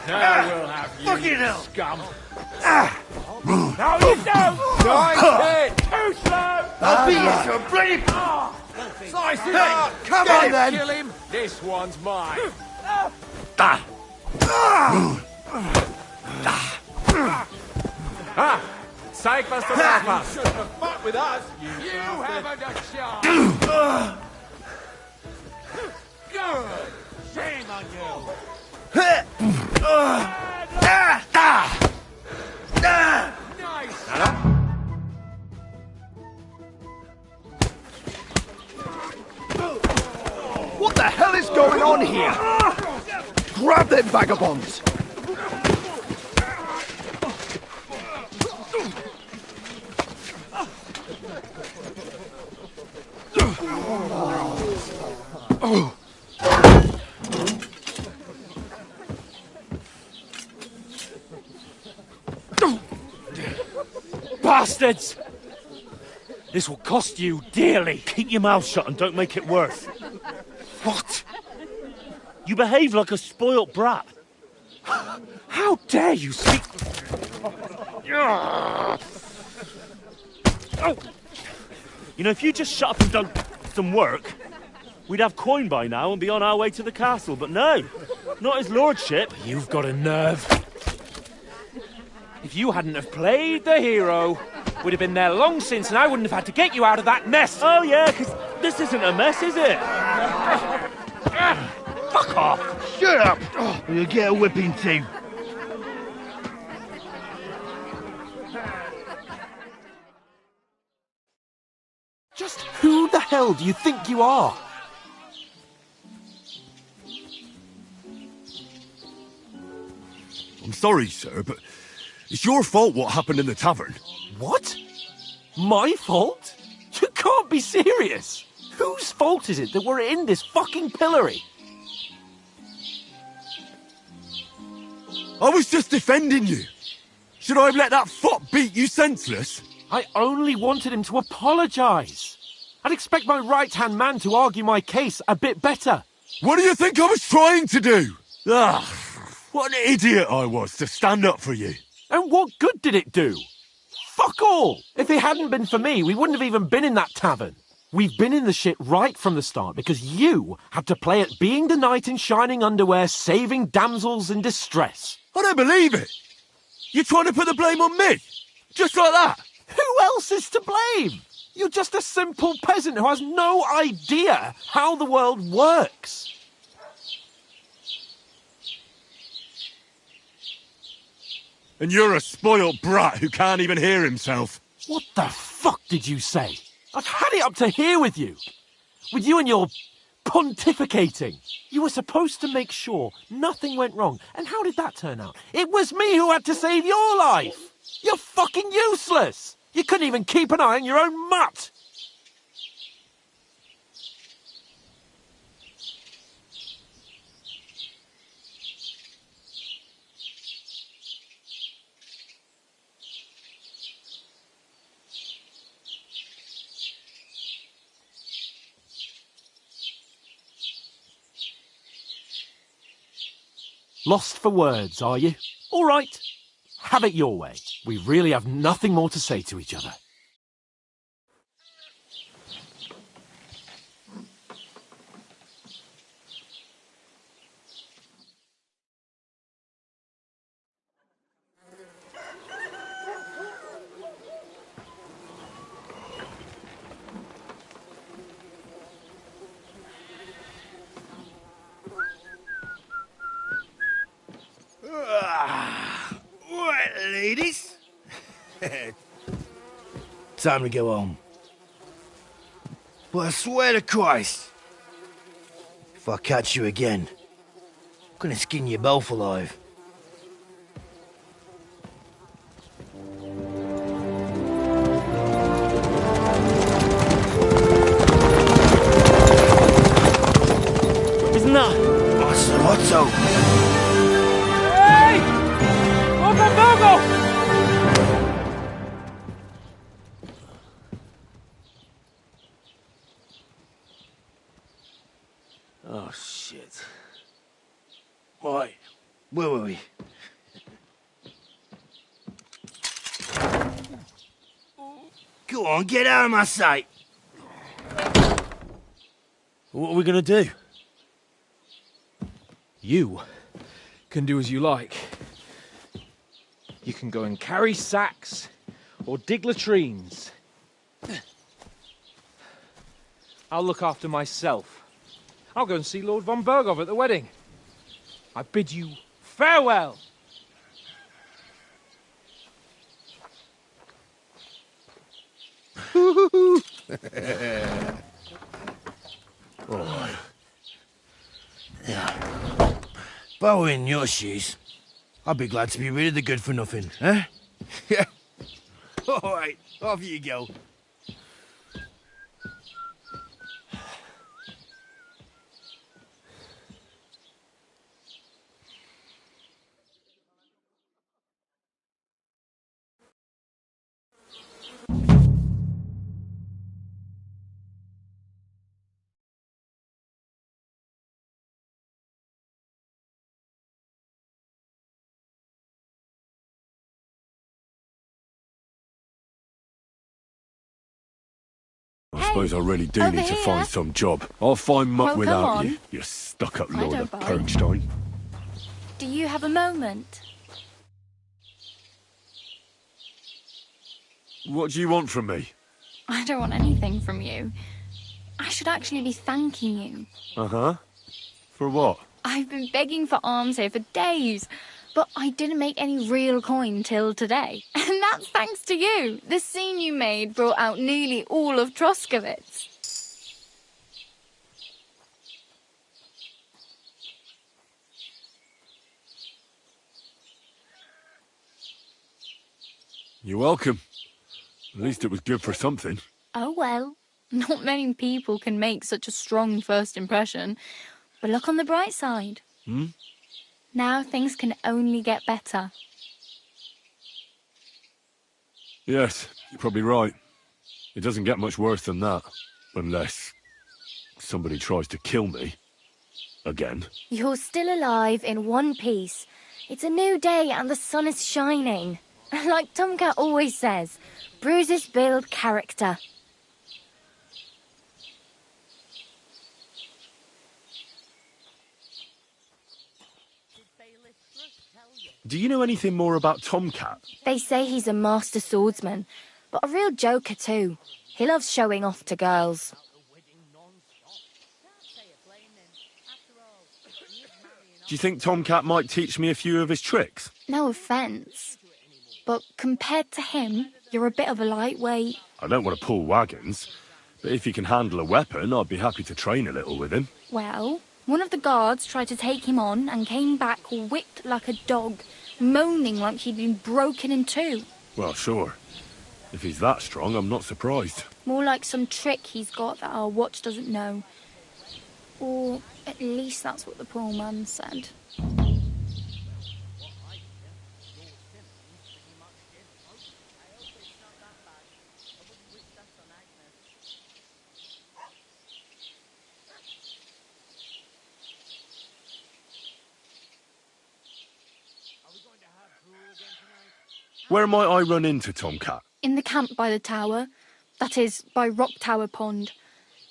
Now we'll have you, Fucking hell. scum. No, you don't! Nice hit! Too slow! I'll beat you to a bloody... Slice him Hey, up! come Get on, him, then. Kill him! This one's mine! Zeig, was du drauf hast! You shouldn't have fought with us! You haven't a chance! Good! Shame on you! What the hell is going on here? Grab them vagabonds! Bastards! This will cost you dearly. Keep your mouth shut and don't make it worse. What? You behave like a spoilt brat. How dare you speak... Oh. You know, if you just shut up and done some work, we'd have coin by now and be on our way to the castle. But no, not his lordship. You've got a nerve. If you hadn't have played the hero, we'd have been there long since and I wouldn't have had to get you out of that mess. Oh yeah, because this isn't a mess, is it? Fuck off! Shut up! Or you'll get a whipping too. Just who the hell do you think you are? I'm sorry, sir, but it's your fault what happened in the tavern. What? My fault? You can't be serious! Whose fault is it that we're in this fucking pillory? I was just defending you. Should I have let that fop beat you senseless? I only wanted him to apologise. I'd expect my right-hand man to argue my case a bit better. What do you think I was trying to do? Ah, what an idiot I was to stand up for you. And what good did it do? Fuck all! If it hadn't been for me, we wouldn't have even been in that tavern. We've been in the shit right from the start because you had to play at being the knight in shining underwear, saving damsels in distress. I don't believe it. You're trying to put the blame on me? Just like that? Who else is to blame? You're just a simple peasant who has no idea how the world works. And you're a spoilt brat who can't even hear himself. What the fuck did you say? I've had it up to here with you. With you and your pontificating. You were supposed to make sure nothing went wrong. And how did that turn out? It was me who had to save your life. You're fucking useless. You couldn't even keep an eye on your own mutt. Lost for words, are you? All right. Have it your way. We really have nothing more to say to each other. Right, ladies. Time to go home. But I swear to Christ, if I catch you again, I'm gonna skin you both alive. Oh, shit. Right. Where were we? Go on, get out of my sight! What are we gonna do? You can do as you like. You can go and carry sacks or dig latrines. I'll look after myself. I'll go and see Lord von Berghoff at the wedding. I bid you farewell. Alright. Yeah. If I were in your shoes, I'd be glad to be rid of the good for nothing, eh? Yeah. Alright, off you go. I suppose I really do need to find some job. I'll find muck Well, come without you, on. you stuck-up I lord don't of bite. Perkstein. Do you have a moment? What do you want from me? I don't want anything from you. I should actually be thanking you. Uh-huh. For what? I've been begging for alms here for days, but I didn't make any real coin till today. And that's thanks to you. The scene you made brought out nearly all of Troskowitz. You're welcome. At least it was good for something. Oh well, not many people can make such a strong first impression. But look on the bright side. Hmm? Now things can only get better. Yes, you're probably right. It doesn't get much worse than that. Unless somebody tries to kill me. Again. You're still alive in one piece. It's a new day and the sun is shining. Like Tomcat always says, bruises build character. Do you know anything more about Tomcat? They say he's a master swordsman, but a real joker too. He loves showing off to girls. Do you think Tomcat might teach me a few of his tricks? No offence, but compared to him, you're a bit of a lightweight. I don't want to pull wagons, but if he can handle a weapon, I'd be happy to train a little with him. Well, one of the guards tried to take him on and came back whipped like a dog, moaning like he'd been broken in two. Well, sure. If he's that strong, I'm not surprised. More like some trick he's got that our watch doesn't know. Or at least that's what the poor man said. Where might I run into Tomcat? In the camp by the tower, that is, by Rock Tower Pond.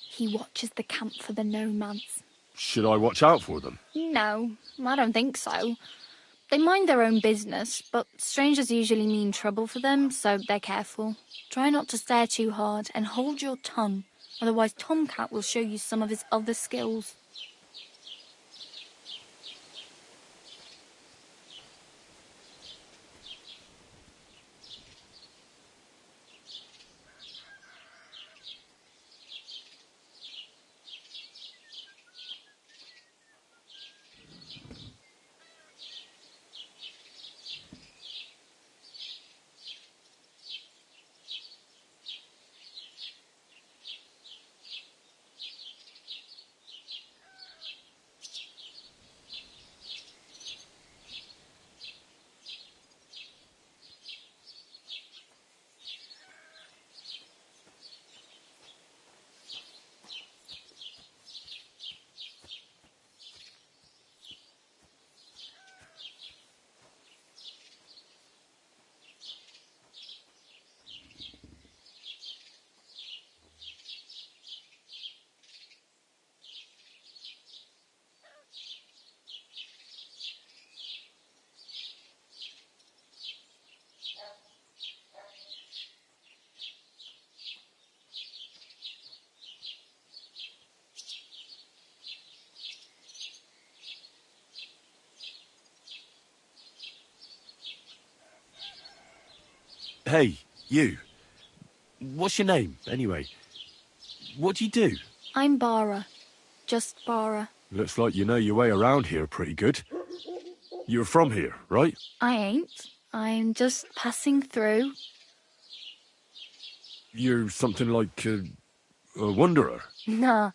He watches the camp for the nomads. Should I watch out for them? No, I don't think so. They mind their own business, but strangers usually mean trouble for them, so they're careful. Try not to stare too hard and hold your tongue, otherwise Tomcat will show you some of his other skills. Hey, you. What's your name, anyway? What do you do? I'm Bara. Just Bara. Looks like you know your way around here pretty good. You're from here, right? I ain't. I'm just passing through. You're something like a wanderer. Nah,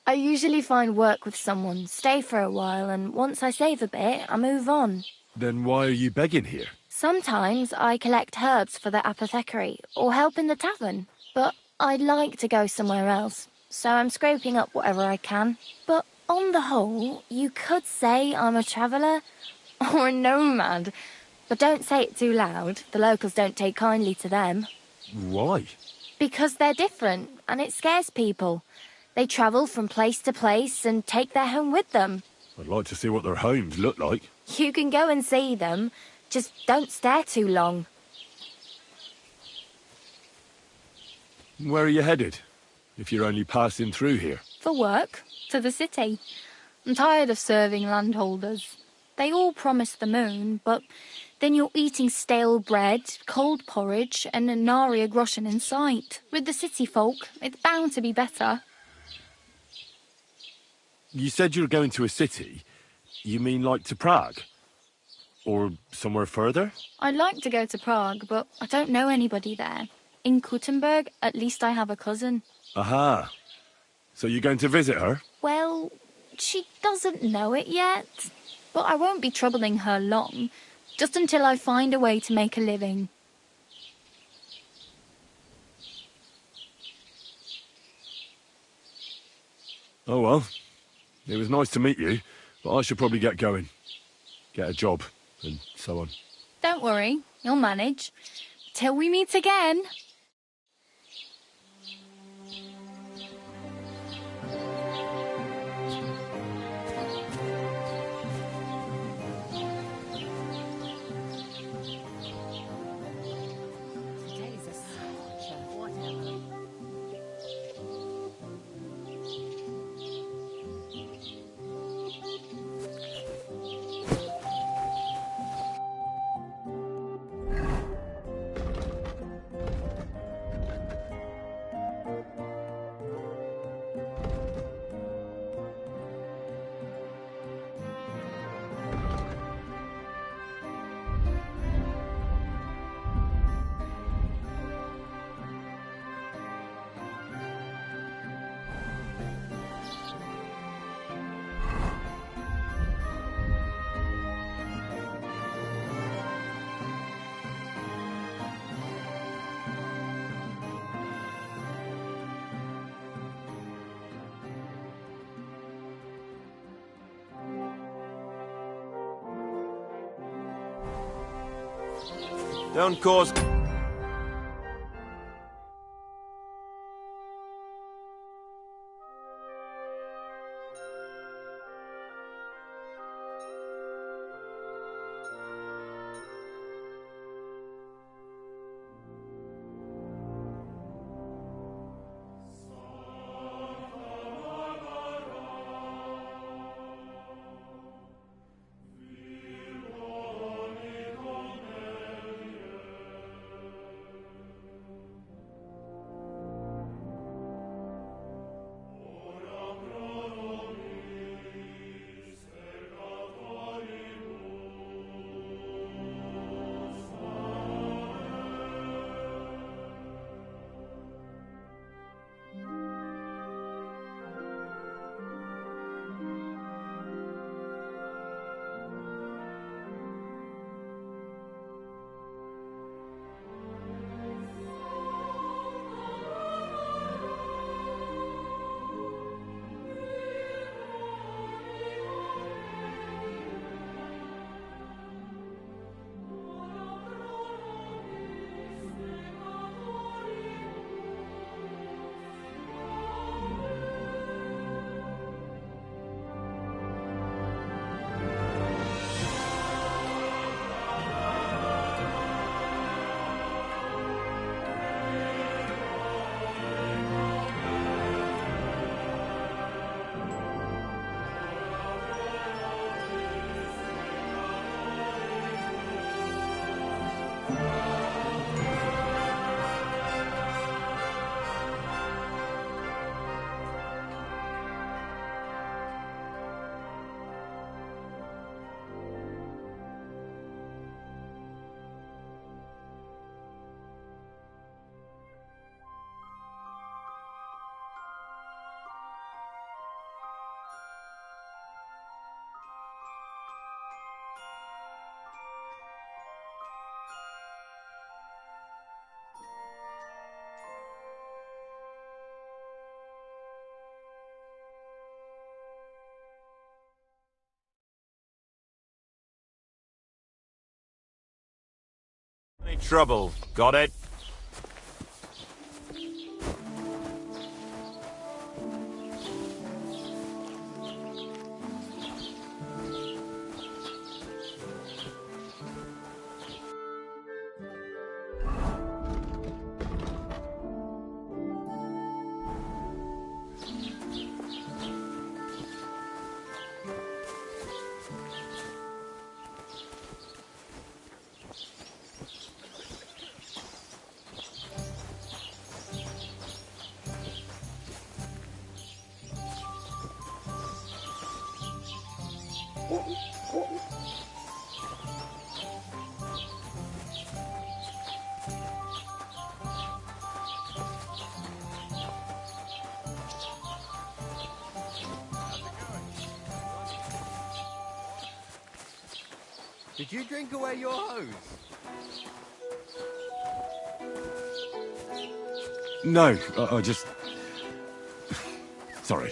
I usually find work with someone, stay for a while, and once I save a bit, I move on. Then why are you begging here? Sometimes I collect herbs for the apothecary, or help in the tavern. But I'd like to go somewhere else, so I'm scraping up whatever I can. But on the whole, you could say I'm a traveller, or a nomad. But don't say it too loud, the locals don't take kindly to them. Why? Because they're different, and it scares people. They travel from place to place and take their home with them. I'd like to see what their homes look like. You can go and see them, just don't stare too long. Where are you headed, if you're only passing through here? For work, to the city. I'm tired of serving landholders. They all promise the moon, but then you're eating stale bread, cold porridge, and a nary a groschen in sight. With the city folk, it's bound to be better. You said you were going to a city. You mean like to Prague? Or somewhere further? I'd like to go to Prague, but I don't know anybody there. In Kuttenberg, at least I have a cousin. Aha. So you're going to visit her? Well, she doesn't know it yet. But I won't be troubling her long, just until I find a way to make a living. Oh well. It was nice to meet you, but I should probably get going. Get a job, and so on. Don't worry, you'll manage. Till we meet again. Don't cause... Trouble. Got it? Did you drink away your hose? No, I just... Sorry.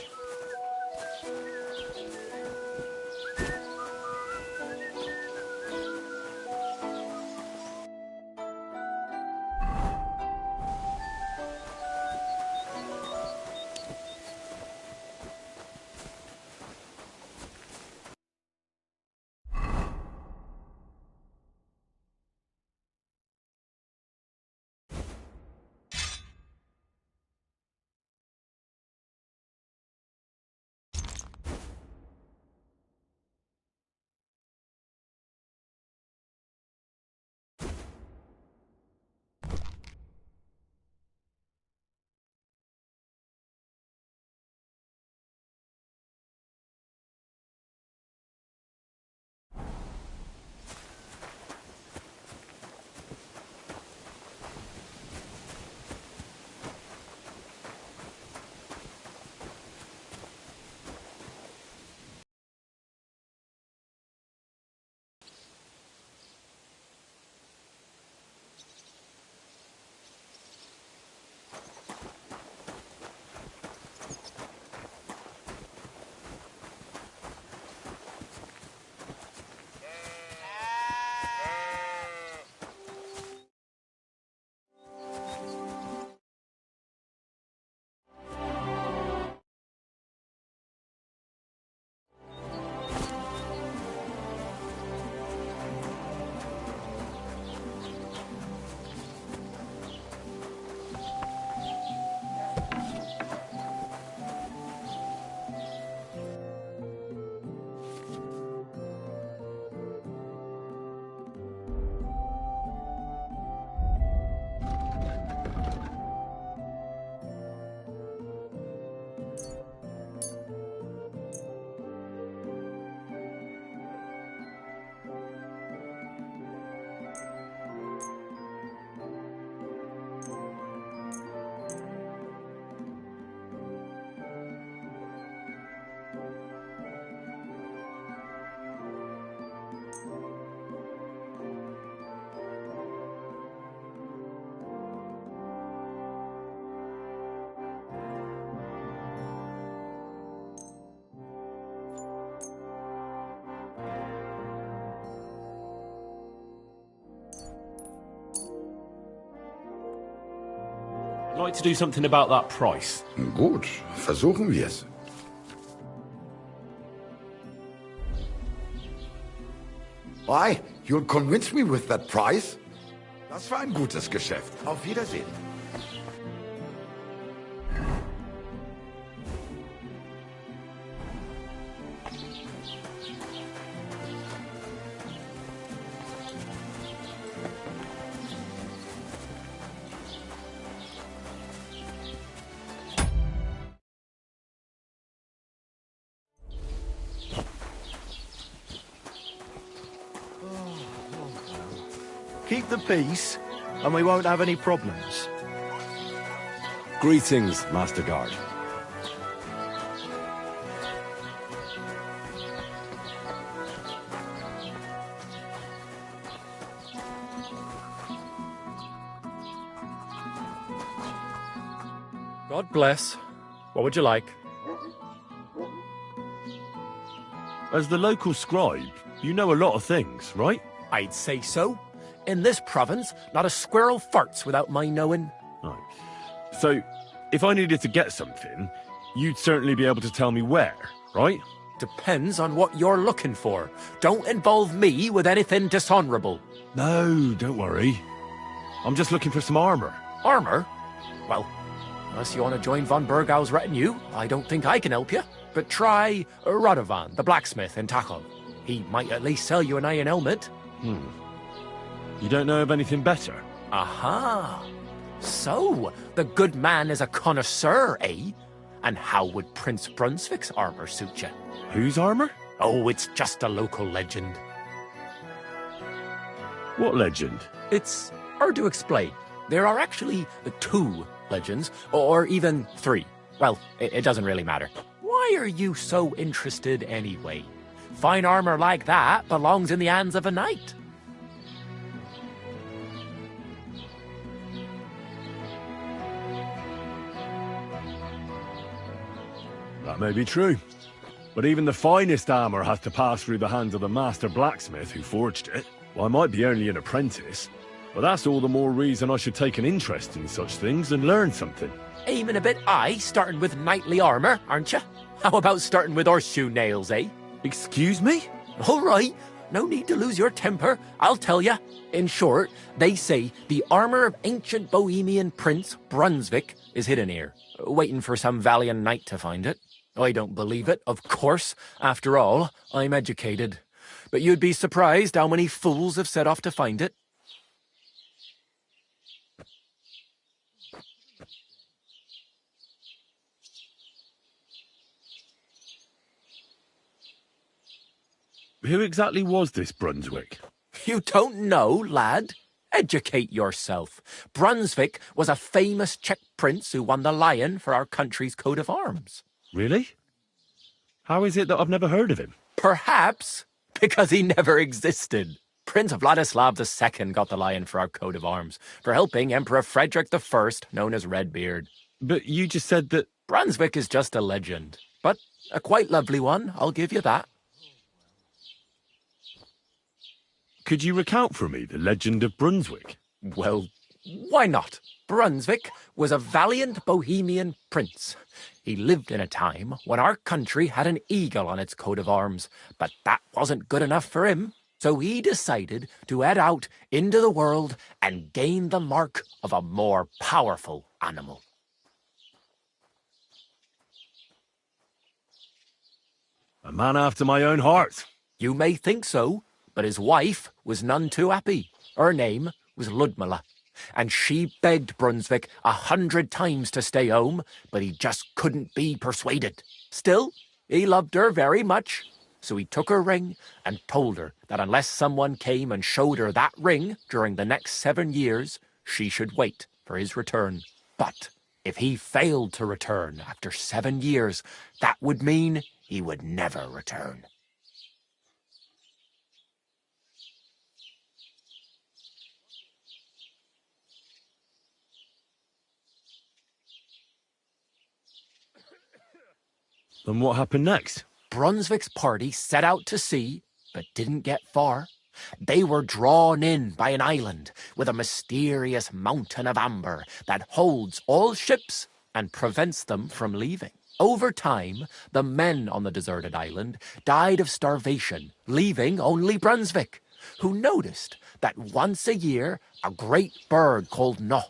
I'd like to do something about that price. Gut, versuchen wir's. Why, you'll convince me with that price? Das war ein gutes Geschäft. Auf Wiedersehen. Keep the peace, and we won't have any problems. Greetings, Master Guard. God bless. What would you like? As the local scribe, you know a lot of things, right? I'd say so. In this province, not a squirrel farts without my knowing. Right. So, if I needed to get something, you'd certainly be able to tell me where, right? Depends on what you're looking for. Don't involve me with anything dishonorable. No, don't worry. I'm just looking for some armor. Armor? Well, unless you want to join von Burgau's retinue, I don't think I can help you. But try Radovan, the blacksmith in Tachon. He might at least sell you an iron helmet. You don't know of anything better? Aha! So, the good man is a connoisseur, eh? And how would Prince Brunswick's armor suit you? Whose armor? Oh, it's just a local legend. What legend? It's hard to explain. There are actually 2 legends, or even 3. Well, it doesn't really matter. Why are you so interested anyway? Fine armor like that belongs in the hands of a knight. That may be true. But even the finest armor has to pass through the hands of the master blacksmith who forged it. Well, I might be only an apprentice, but that's all the more reason I should take an interest in such things and learn something. Aiming a bit high, starting with knightly armor, aren't you? How about starting with horseshoe nails, eh? Excuse me? All right. No need to lose your temper, I'll tell you. In short, they say the armor of ancient Bohemian Prince Brunswick is hidden here, waiting for some valiant knight to find it. I don't believe it, of course. After all, I'm educated. But you'd be surprised how many fools have set off to find it. Who exactly was this Brunswick? You don't know, lad? Educate yourself. Brunswick was a famous Czech prince who won the lion for our country's coat of arms. Really? How is it that I've never heard of him? Perhaps because he never existed. Prince Vladislav II got the lion for our coat of arms for helping Emperor Frederick I, known as Redbeard. But you just said that... Brunswick is just a legend, but a quite lovely one, I'll give you that. Could you recount for me the legend of Brunswick? Well, why not? Brunswick was a valiant Bohemian prince. He lived in a time when our country had an eagle on its coat of arms, but that wasn't good enough for him. So he decided to head out into the world and gain the mark of a more powerful animal. A man after my own heart. You may think so, but his wife was none too happy. Her name was Ludmilla, and she begged Brunswick 100 times to stay home, but he just couldn't be persuaded. Still, he loved her very much, so he took her ring and told her that unless someone came and showed her that ring during the next 7 years, she should wait for his return. But if he failed to return after 7 years, that would mean he would never return. Then what happened next? Brunswick's party set out to sea, but didn't get far. They were drawn in by an island with a mysterious mountain of amber that holds all ships and prevents them from leaving. Over time, the men on the deserted island died of starvation, leaving only Brunswick, who noticed that once a year a great bird called No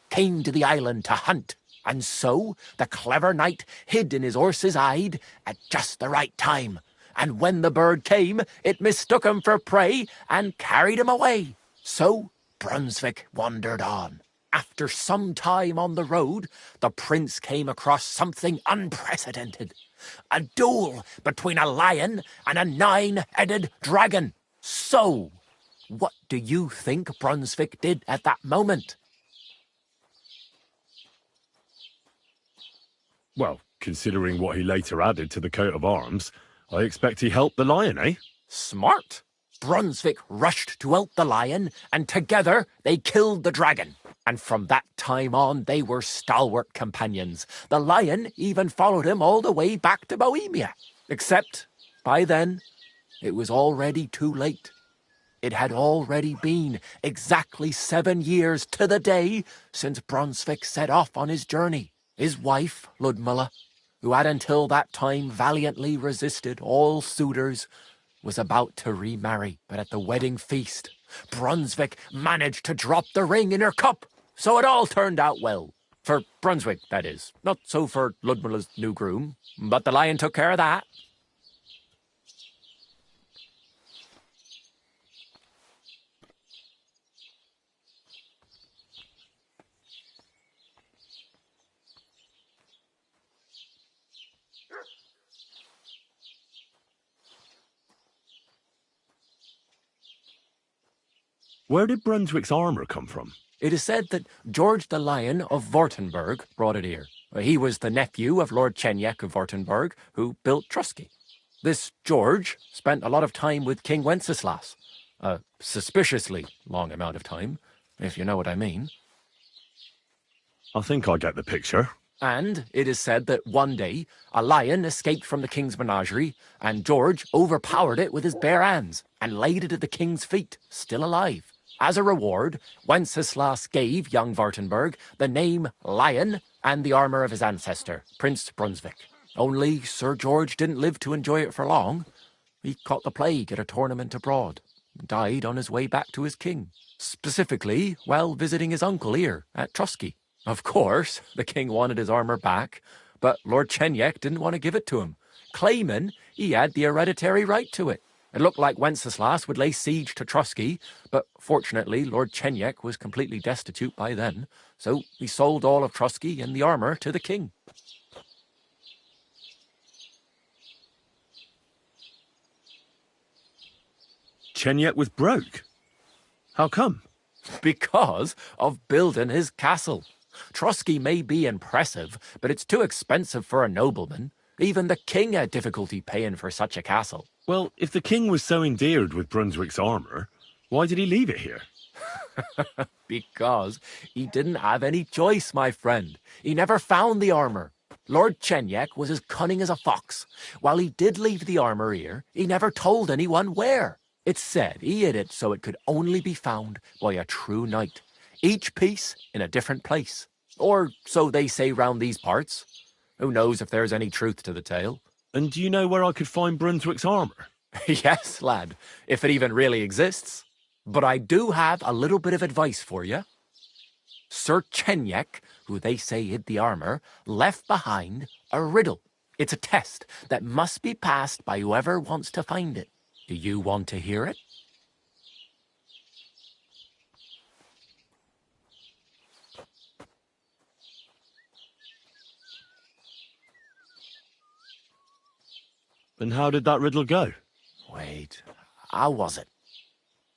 came to the island to hunt. And so the clever knight hid in his horse's hide at just the right time. And when the bird came, it mistook him for prey and carried him away. So Brunswick wandered on. After some time on the road, the prince came across something unprecedented. A duel between a lion and a 9-headed dragon. So, what do you think Brunswick did at that moment? Well, considering what he later added to the coat of arms, I expect he helped the lion, eh? Smart. Brunswick rushed to help the lion, and together they killed the dragon. And from that time on, they were stalwart companions. The lion even followed him all the way back to Bohemia. Except, by then, it was already too late. It had already been exactly 7 years to the day since Brunswick set off on his journey. His wife, Ludmilla, who had until that time valiantly resisted all suitors, was about to remarry. But at the wedding feast, Brunswick managed to drop the ring in her cup, so it all turned out well. For Brunswick, that is. Not so for Ludmilla's new groom, but the lion took care of that. Where did Brunswick's armour come from? It is said that George the Lion of Württemberg brought it here. He was the nephew of Lord Chenyek of Württemberg, who built Trusky. This George spent a lot of time with King Wenceslas. A suspiciously long amount of time, if you know what I mean. I think I get the picture. And it is said that one day, a lion escaped from the king's menagerie, and George overpowered it with his bare hands and laid it at the king's feet, still alive. As a reward, Wenceslas gave young Württemberg the name Lion and the armour of his ancestor, Prince Brunswick. Only Sir George didn't live to enjoy it for long. He caught the plague at a tournament abroad, and died on his way back to his king, specifically while visiting his uncle here at Trusky. Of course, the king wanted his armour back, but Lord Chenyek didn't want to give it to him, claiming he had the hereditary right to it. It looked like Wenceslas would lay siege to Trusky, but fortunately Lord Chenyek was completely destitute by then, so he sold all of Trusky and the armour to the king. Chenyek was broke. How come? Because of building his castle. Trusky may be impressive, but it's too expensive for a nobleman. Even the king had difficulty paying for such a castle. Well, if the king was so endeared with Brunswick's armour, why did he leave it here? Because he didn't have any choice, my friend. He never found the armour. Lord Chenyek was as cunning as a fox. While he did leave the armour here, he never told anyone where. It's said he hid it so it could only be found by a true knight. Each piece in a different place. Or so they say round these parts. Who knows if there's any truth to the tale? And do you know where I could find Brunswick's armour? Yes, lad, if it even really exists. But I do have a little bit of advice for you. Sir Chenyek, who they say hid the armour, left behind a riddle. It's a test that must be passed by whoever wants to find it. Do you want to hear it? And how did that riddle go? Wait, how was it?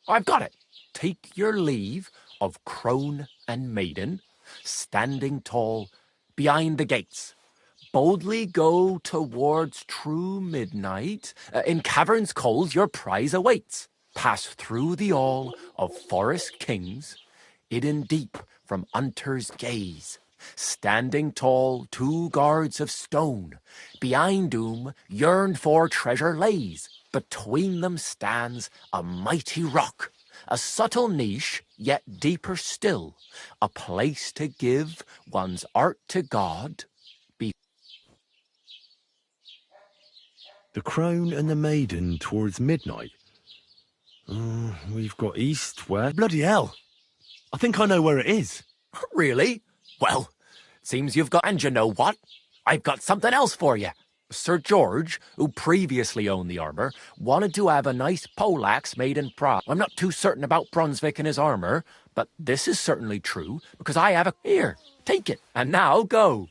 I've got it. Take your leave of crone and maiden, standing tall behind the gates. Boldly go towards true midnight. In caverns cold your prize awaits. Pass through the all of forest kings, hidden deep from hunter's gaze. Standing tall, 2 guards of stone, behind whom yearned for treasure lays. Between them stands a mighty rock, a subtle niche, yet deeper still, a place to give one's art to God. The crone and the maiden towards midnight. We've got east, west. Bloody hell! I think I know where it is. Really? Well, seems you've got... And you know what? I've got something else for you. Sir George, who previously owned the armour, wanted to have a nice poleaxe made in Prague. I'm not too certain about Brunswick and his armour, but this is certainly true, because I have a... Here, take it, and now go.